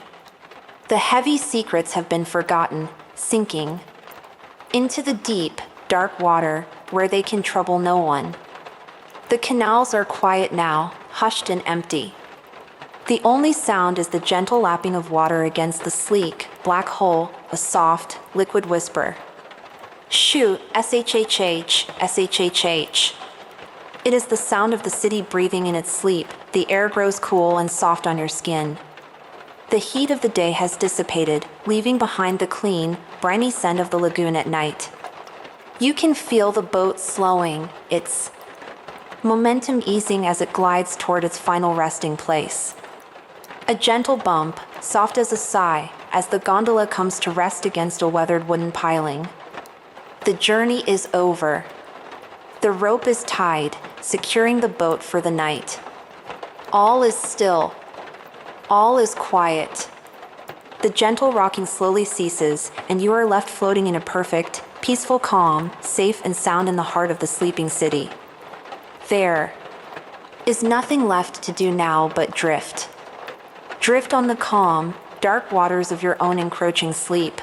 The heavy secrets have been forgotten, sinking into the deep, dark water where they can trouble no one. The canals are quiet now, hushed and empty. The only sound is the gentle lapping of water against the sleek, black hull, a soft, liquid whisper. Shoot, shhh, shhh. It is the sound of the city breathing in its sleep. The air grows cool and soft on your skin. The heat of the day has dissipated, leaving behind the clean, briny scent of the lagoon at night. You can feel the boat slowing, its momentum easing as it glides toward its final resting place. A gentle bump, soft as a sigh, as the gondola comes to rest against a weathered wooden piling. The journey is over. The rope is tied, securing the boat for the night. All is still. All is quiet. The gentle rocking slowly ceases, and you are left floating in a perfect, peaceful calm, safe and sound in the heart of the sleeping city. There is nothing left to do now but drift. Drift on the calm, dark waters of your own encroaching sleep.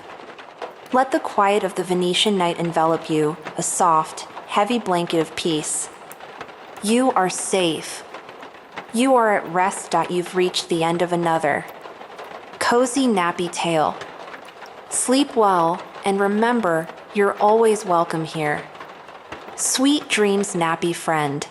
Let the quiet of the Venetian night envelop you, a soft, heavy blanket of peace. You are safe. You are at rest. You've reached the end of another cozy nappy tale. Sleep well, and remember, you're always welcome here. Sweet dreams, nappy friend.